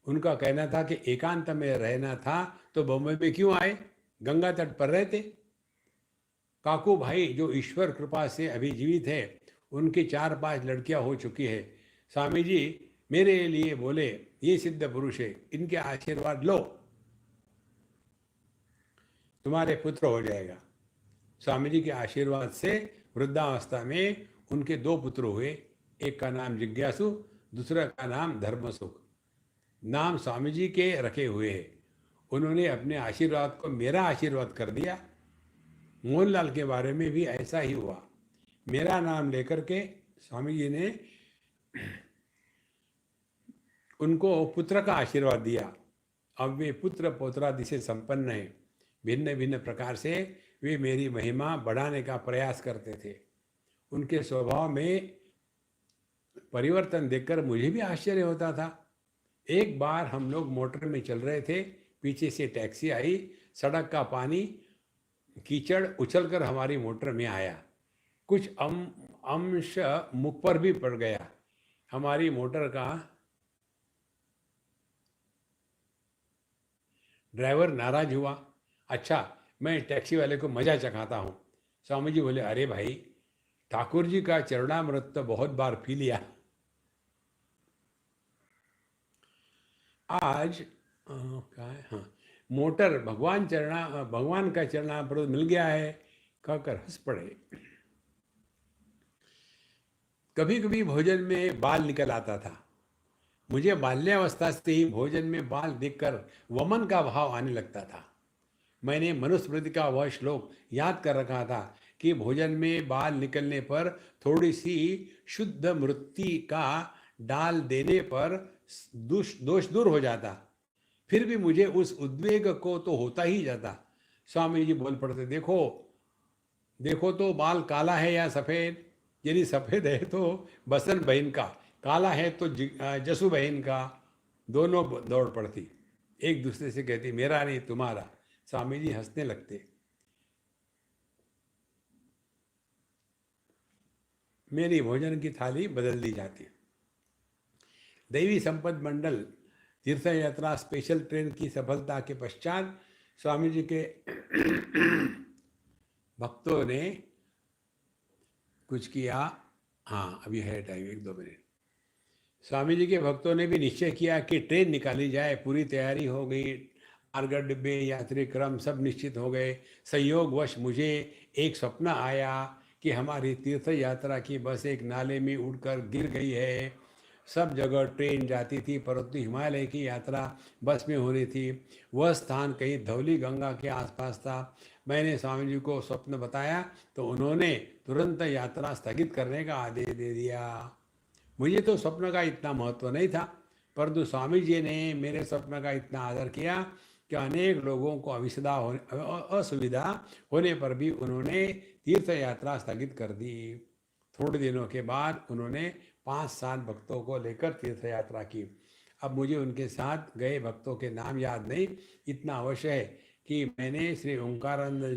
उनका कहना था कि एकांत में रहना था तो बम्बई में क्यों आए, गंगा तट पर रहते। काकू भाई जो ईश्वर कृपा से अभी जीवित है, उनकी 4-5 लड़कियां हो चुकी है। स्वामी जी मेरे लिए बोले ये सिद्ध पुरुष है, इनके आशीर्वाद लो, तुम्हारे पुत्र हो जाएगा। स्वामी जी के आशीर्वाद से वृद्धावस्था में उनके 2 पुत्र हुए। एक का नाम जिज्ञासु, दूसरा का नाम धर्मसुख। नाम स्वामी जी के रखे हुए हैं। उन्होंने अपने आशीर्वाद को मेरा आशीर्वाद कर दिया। मोहनलाल के बारे में भी ऐसा ही हुआ। मेरा नाम लेकर के स्वामी जी ने उनको पुत्र का आशीर्वाद दिया। अब वे पुत्र पौत्रादि से संपन्न हैं। भिन्न भिन्न प्रकार से वे मेरी महिमा बढ़ाने का प्रयास करते थे। उनके स्वभाव में परिवर्तन देखकर मुझे भी आश्चर्य होता था। एक बार हम लोग मोटर में चल रहे थे, पीछे से टैक्सी आई, सड़क का पानी कीचड़ उछलकर हमारी मोटर में आया। कुछ अंश मुख पर भी पड़ गया। हमारी मोटर का ड्राइवर नाराज हुआ। अच्छा, मैं टैक्सी वाले को मजा चखाता हूँ। स्वामी जी बोले अरे भाई, ठाकुर जी का चरणामृत तो बहुत बार पी लिया। आज क्या है, हाँ, मोटर भगवान का चरणामृत मिल गया है कहकर हंस पड़े। कभी कभी भोजन में बाल निकल आता था। मुझे बाल्यावस्था से ही भोजन में बाल देखकर वमन का भाव आने लगता था। मैंने मनुस्मृति का वह श्लोक याद कर रखा था कि भोजन में बाल निकलने पर थोड़ी सी शुद्ध मृत्यु का डाल देने पर दोष दूर हो जाता। फिर भी मुझे उस उद्वेग को तो होता ही जाता। स्वामी जी बोल पड़ते, देखो देखो तो बाल काला है या सफ़ेद। यदि सफ़ेद है तो बसंत बहन का, काला है तो जसू बहन का। दोनों दौड़ पड़ती, एक दूसरे से कहती मेरा नहीं तुम्हारा। स्वामी जी हंसने लगते। मेरी भोजन की थाली बदल दी जाती। दैवी संपद मंडल तीर्थ यात्रा स्पेशल ट्रेन की सफलता के पश्चात स्वामी जी के भक्तों ने कुछ किया। हाँ, अभी है टाइम, 1-2 मिनट। स्वामी जी के भक्तों ने भी निश्चय किया कि ट्रेन निकाली जाए। पूरी तैयारी हो गई, मार्ग डिब्बे यात्री क्रम सब निश्चित हो गए। संयोगवश मुझे एक स्वप्न आया कि हमारी तीर्थ यात्रा की बस एक नाले में उड़कर गिर गई है। सब जगह ट्रेन जाती थी, परंतु हिमालय की यात्रा बस में हो रही थी। वह स्थान कहीं धौली गंगा के आसपास था। मैंने स्वामी जी को स्वप्न बताया तो उन्होंने तुरंत यात्रा स्थगित करने का आदेश दे दिया। मुझे तो स्वप्न का इतना महत्व नहीं था, परंतु स्वामी जी ने मेरे स्वप्न का इतना आदर किया कि अनेक लोगों को असुविधा होने पर भी उन्होंने तीर्थ यात्रा स्थगित कर दी। थोड़े दिनों के बाद उन्होंने 5-7 भक्तों को लेकर तीर्थ यात्रा की। अब मुझे उनके साथ गए भक्तों के नाम याद नहीं। इतना अवश्य है कि मैंने श्री ओंकारानंद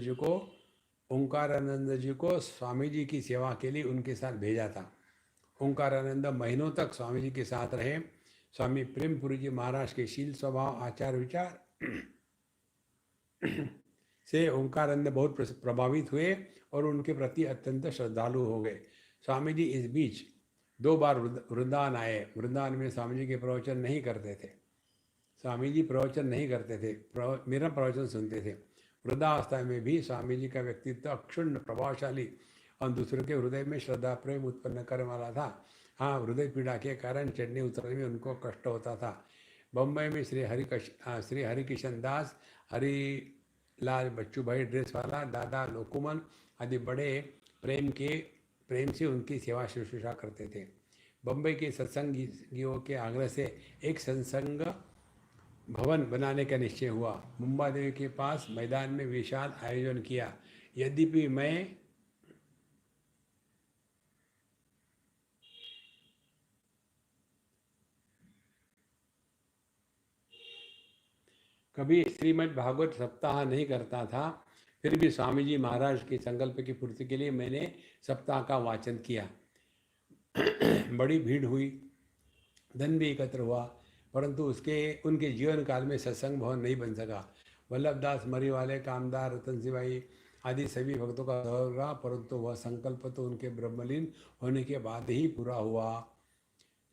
जी को स्वामी जी की सेवा के लिए उनके साथ भेजा था। ओंकारानंद महीनों तक स्वामी जी के साथ रहे। स्वामी प्रेमपुरी जी महाराज के शील स्वभाव, आचार विचार से ओंकारानंद बहुत प्रभावित हुए और उनके प्रति अत्यंत श्रद्धालु हो गए। स्वामी जी इस बीच 2 बार वृंदावन आए। वृंदावन में स्वामी जी के प्रवचन नहीं करते थे। स्वामी जी प्रवचन नहीं करते थे, मेरा प्रवचन सुनते थे। वृद्धावस्था में भी स्वामी जी का व्यक्तित्व अक्षुण्ण प्रभावशाली और दूसरों के हृदय में श्रद्धा प्रेम उत्पन्न करने वाला था। हाँ, हृदय पीड़ा के कारण चढ़ने उतरने में उनको कष्ट होता था। बम्बई में श्री हरिकिशन दास, हरिलाल बच्चू भाई ड्रेस वाला, दादा लोकुमन आदि बड़े प्रेम से उनकी सेवा शुश्रूषा करते थे। बम्बई के सत्संगियों के आग्रह से एक सत्संग भवन बनाने का निश्चय हुआ। मुंबा देवी के पास मैदान में विशाल आयोजन किया। यद्यपि मैं कभी श्रीमद् भागवत सप्ताह नहीं करता था, फिर भी स्वामी जी महाराज के संकल्प की पूर्ति के लिए मैंने सप्ताह का वाचन किया। बड़ी भीड़ हुई, धन भी एकत्र हुआ, परंतु उनके जीवन काल में सत्संग भवन नहीं बन सका। वल्लभदास मरीवाले, कामदार, रतन सिंह आदि सभी भक्तों का रहा, परंतु वह संकल्प तो उनके ब्रह्मलीन होने के बाद ही पूरा हुआ।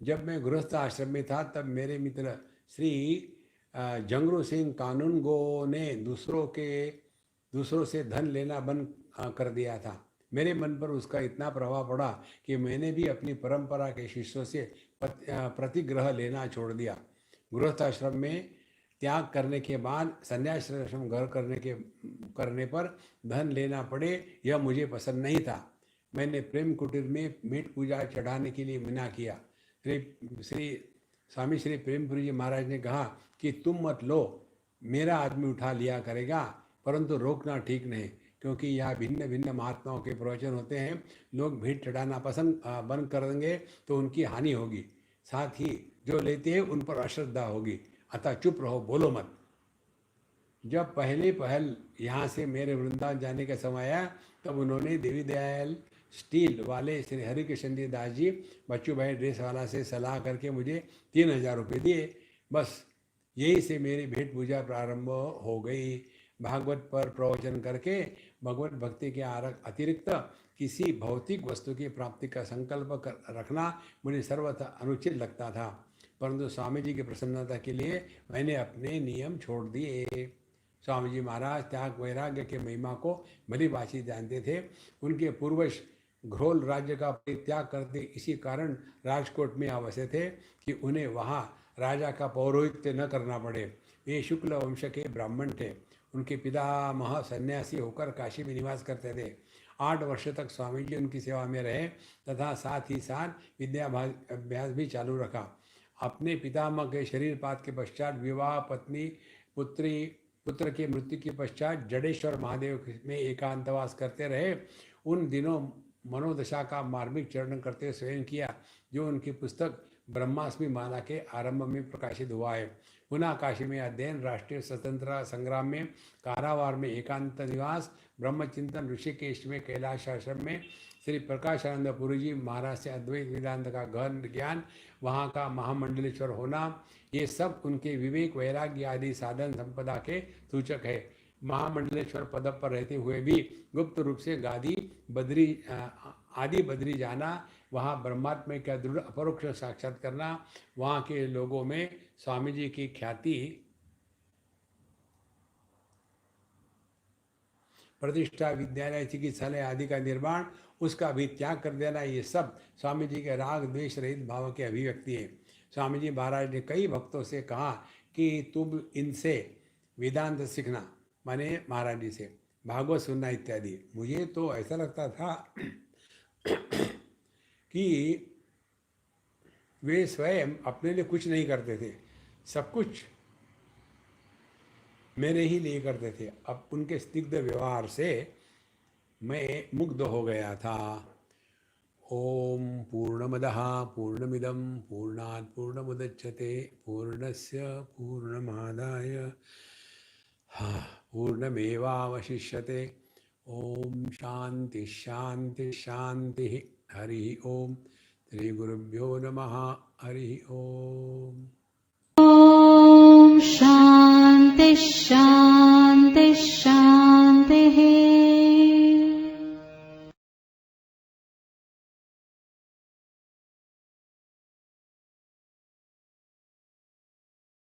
जब मैं गृहस्थ आश्रम में था तब मेरे मित्र श्री जंगरू सिंह कानूनगो ने दूसरों से धन लेना बंद कर दिया था। मेरे मन पर उसका इतना प्रभाव पड़ा कि मैंने भी अपनी परंपरा के शिष्यों से प्रतिग्रह लेना छोड़ दिया। गृहस्थ आश्रम में त्याग करने के बाद संन्यासाश्रम घर करने पर धन लेना पड़े, यह मुझे पसंद नहीं था। मैंने प्रेम कुटीर में मीट पूजा चढ़ाने के लिए मना किया। स्वामी श्री प्रेमपुरी जी महाराज ने कहा कि तुम मत लो, मेरा आदमी उठा लिया करेगा, परंतु रोकना ठीक नहीं, क्योंकि यहाँ भिन्न भिन्न महात्माओं के प्रवचन होते हैं। लोग भीड़ चढ़ाना बंद कर देंगे तो उनकी हानि होगी, साथ ही जो लेते हैं उन पर अश्रद्धा होगी। अतः चुप रहो, बोलो मत। जब पहल यहाँ से मेरे वृंदावन जाने का समय आया तब उन्होंने देवी दयाल स्टील वाले श्री हरिकिशन दास जी, बच्चू भाई ड्रेस वाला से सलाह करके मुझे 3000 रुपये दिए। बस यही से मेरी भेंट पूजा प्रारंभ हो गई। भागवत पर प्रवचन करके भगवत भक्ति के अतिरिक्त किसी भौतिक वस्तु की प्राप्ति का संकल्प रखना मुझे सर्वथा अनुचित लगता था, परंतु स्वामी जी की प्रसन्नता के लिए मैंने अपने नियम छोड़ दिए। स्वामी जी महाराज त्याग वैराग्य के महिमा को भली भांति जानते थे। उनके पूर्वज घ्रोल राज्य का परित्याग करते इसी कारण राजकोट में आवश्यक थे कि उन्हें वहाँ राजा का पौरोहित्य न करना पड़े। वे शुक्ल वंश के ब्राह्मण थे। उनके पितामह सन्यासी होकर काशी में निवास करते थे। 8 वर्ष तक स्वामी जी उनकी सेवा में रहे तथा साथ ही साथ विद्याभ्यास भी चालू रखा। अपने पितामह के शरीरपात के पश्चात विवाह, पत्नी पुत्र के मृत्यु के पश्चात जडेश्वर महादेव में एकांतवास करते रहे। उन दिनों मनोदशा का मार्मिक चरण करते स्वयं किया, जो उनकी पुस्तक ब्रह्मास्मि माला के आरंभ में प्रकाशित हुआ है। पुनः काशी में अध्ययन, राष्ट्रीय स्वतंत्रता संग्राम में कारावार में एकांत निवास, ब्रह्मचिंतन ऋषिकेश में कैलाश आश्रम में श्री प्रकाशानंद पुरी जी महाराज से अद्वैत वेदांत का गहन ज्ञान, वहाँ का महामंडलेश्वर होना, ये सब उनके विवेक वैराग्य आदि साधन संपदा के सूचक है। महामंडलेश्वर पद पर रहते हुए भी गुप्त रूप से गादी बद्री जाना, वहाँ ब्रह्मात्मा का दृढ़ अपरोक्ष साक्षात करना, वहाँ के लोगों में स्वामी जी की ख्याति, प्रतिष्ठा, विद्यालय, चिकित्सालय आदि का निर्माण, उसका भी त्याग कर देना, ये सब स्वामी जी के राग द्वेष रहित भाव की अभिव्यक्ति है। स्वामी जी महाराज ने कई भक्तों से कहा कि तुम इनसे वेदांत सीखना, माने महाराज जी से भागवत सुनना इत्यादि। मुझे तो ऐसा लगता था कि वे स्वयं अपने लिए कुछ नहीं करते थे, सब कुछ मेरे ही लिए करते थे। अब उनके स्निग्ध व्यवहार से मैं मुग्ध हो गया था। ओम पूर्णमदः पूर्णमिदं पूर्णात् पूर्णमुदच्यते पूर्णस्य पूर्णमादाय पूर्णमेवावशिष्यते। ओम शांति शांति शांति। हरि ओम। श्री गुरुभ्यो नमः। हरि ओम। ओम शांति शांति।